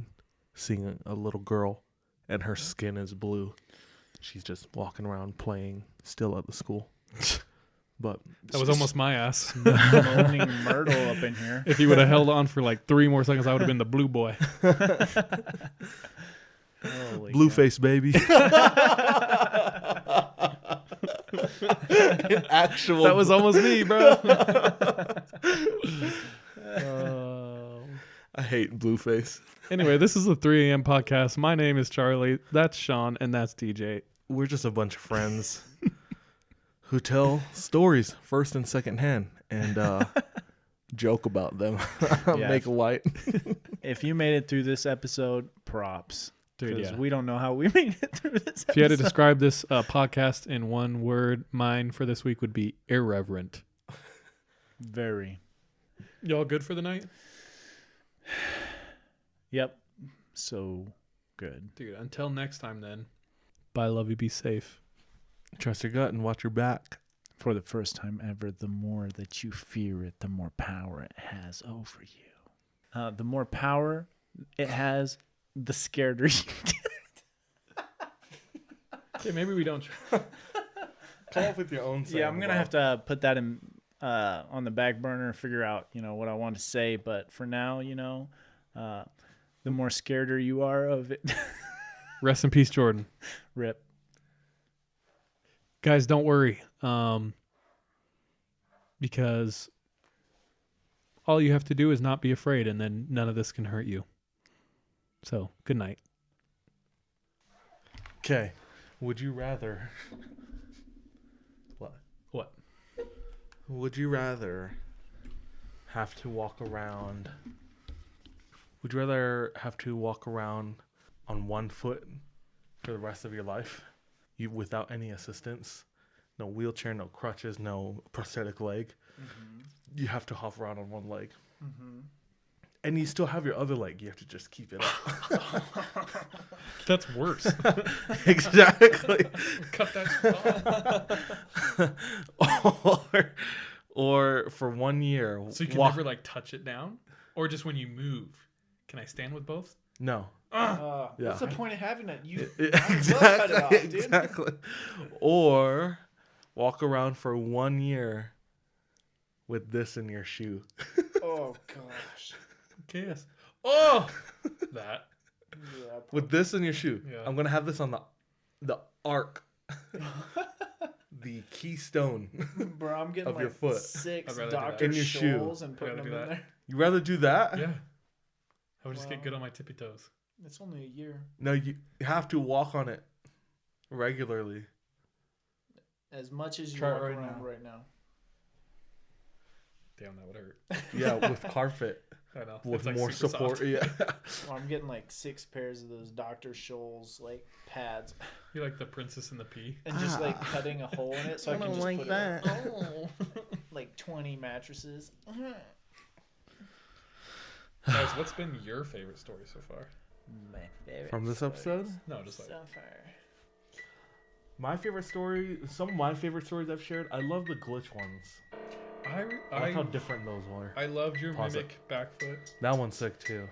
[SPEAKER 3] seeing a little girl, and her skin is blue. She's just walking around playing still at the school. But
[SPEAKER 1] That was almost my ass.
[SPEAKER 2] Moaning Myrtle up in here.
[SPEAKER 1] If he would have held on for like 3 more seconds, I would have been the blue boy.
[SPEAKER 2] Holy
[SPEAKER 3] Blueface, baby. Actual.
[SPEAKER 1] That was almost me, bro.
[SPEAKER 3] I hate Blueface.
[SPEAKER 1] Anyway, this is the 3 a.m. podcast. My name is Charlie. That's Sean, and that's DJ.
[SPEAKER 3] We're just a bunch of friends who tell stories first and second hand and joke about them.
[SPEAKER 2] Yeah.
[SPEAKER 3] Make light.
[SPEAKER 2] If you made it through this episode, props.
[SPEAKER 1] Dude,
[SPEAKER 2] Because
[SPEAKER 1] yeah.
[SPEAKER 2] we don't know how we made it through this
[SPEAKER 1] If you had to
[SPEAKER 2] episode.
[SPEAKER 1] describe this podcast in one word, mine for this week would be irreverent.
[SPEAKER 2] Very.
[SPEAKER 1] Y'all good for the night?
[SPEAKER 2] Yep. So good.
[SPEAKER 1] Dude, until next time then. Bye, love you, be safe.
[SPEAKER 3] Trust your gut and watch your back.
[SPEAKER 2] For the first time ever, the more that you fear it, the more power it has over you. The more power it has, the scareder you get.
[SPEAKER 1] Okay, maybe we don't.
[SPEAKER 3] Come up with your own.
[SPEAKER 2] Yeah, I'm gonna have to put that in on the back burner and figure out, what I want to say. But for now, the more scareder you are of it.
[SPEAKER 1] Rest in peace, Jordan.
[SPEAKER 2] Rip.
[SPEAKER 1] Guys, don't worry. Because all you have to do is not be afraid, and then none of this can hurt you. So, good night.
[SPEAKER 3] Okay. Would you rather?
[SPEAKER 1] What?
[SPEAKER 3] Would you rather have to walk around? Would you rather have to walk around on one foot for the rest of your life, without any assistance, no wheelchair, no crutches, no prosthetic leg? Mm-hmm. You have to hop around on one leg, and you still have your other leg. You have to just keep it up.
[SPEAKER 1] That's worse.
[SPEAKER 3] Exactly.
[SPEAKER 1] Cut that off.
[SPEAKER 3] or for 1 year,
[SPEAKER 1] So you can never like touch it down? Or just when you move? Can I stand with both?
[SPEAKER 3] No. Yeah.
[SPEAKER 2] What's the point of having it? You
[SPEAKER 3] Exactly.
[SPEAKER 2] cut it off, dude.
[SPEAKER 3] Exactly. Or walk around for 1 year with this in your shoe.
[SPEAKER 2] Oh gosh.
[SPEAKER 1] Okay, yes. Oh, that.
[SPEAKER 2] Yeah.
[SPEAKER 3] With this in your shoe.
[SPEAKER 1] Yeah.
[SPEAKER 3] I'm gonna have this on the arc, the keystone.
[SPEAKER 2] Bro, I'm getting
[SPEAKER 3] Of your
[SPEAKER 2] like
[SPEAKER 3] foot.
[SPEAKER 2] 6
[SPEAKER 1] I'd rather do that.
[SPEAKER 2] Doctor
[SPEAKER 3] In your shoe.
[SPEAKER 2] Scholl's and putting
[SPEAKER 1] I'd
[SPEAKER 2] them
[SPEAKER 1] rather
[SPEAKER 2] in
[SPEAKER 1] do
[SPEAKER 2] there.
[SPEAKER 3] You rather do that?
[SPEAKER 1] Yeah. I would just get
[SPEAKER 2] Wow.
[SPEAKER 1] good on my tippy toes.
[SPEAKER 2] It's only a year.
[SPEAKER 3] No, you have to walk on it regularly.
[SPEAKER 2] As much as you
[SPEAKER 1] Try it
[SPEAKER 2] walk
[SPEAKER 1] right
[SPEAKER 2] around
[SPEAKER 1] now.
[SPEAKER 2] right now.
[SPEAKER 1] Damn, that would hurt.
[SPEAKER 3] Yeah, with carpet,
[SPEAKER 1] I know.
[SPEAKER 3] with
[SPEAKER 1] It's like
[SPEAKER 3] more
[SPEAKER 1] super
[SPEAKER 3] support.
[SPEAKER 1] soft.
[SPEAKER 3] Yeah.
[SPEAKER 2] Well, I'm getting like 6 pairs of those Dr. Scholl's like pads
[SPEAKER 1] You like the princess and the pea?
[SPEAKER 2] and just like cutting a hole in it so I, can
[SPEAKER 3] don't
[SPEAKER 2] just
[SPEAKER 3] like
[SPEAKER 2] put
[SPEAKER 3] that.
[SPEAKER 2] it oh. Like 20 mattresses.
[SPEAKER 1] Guys, what's been your favorite story so far?
[SPEAKER 2] My favorite
[SPEAKER 3] From this episode?
[SPEAKER 1] No, just like
[SPEAKER 2] so far.
[SPEAKER 3] My favorite story, some of my favorite stories I've shared, I love the glitch ones. I like how different those were.
[SPEAKER 1] I loved your
[SPEAKER 3] Pause
[SPEAKER 1] mimic back foot.
[SPEAKER 3] That one's sick too.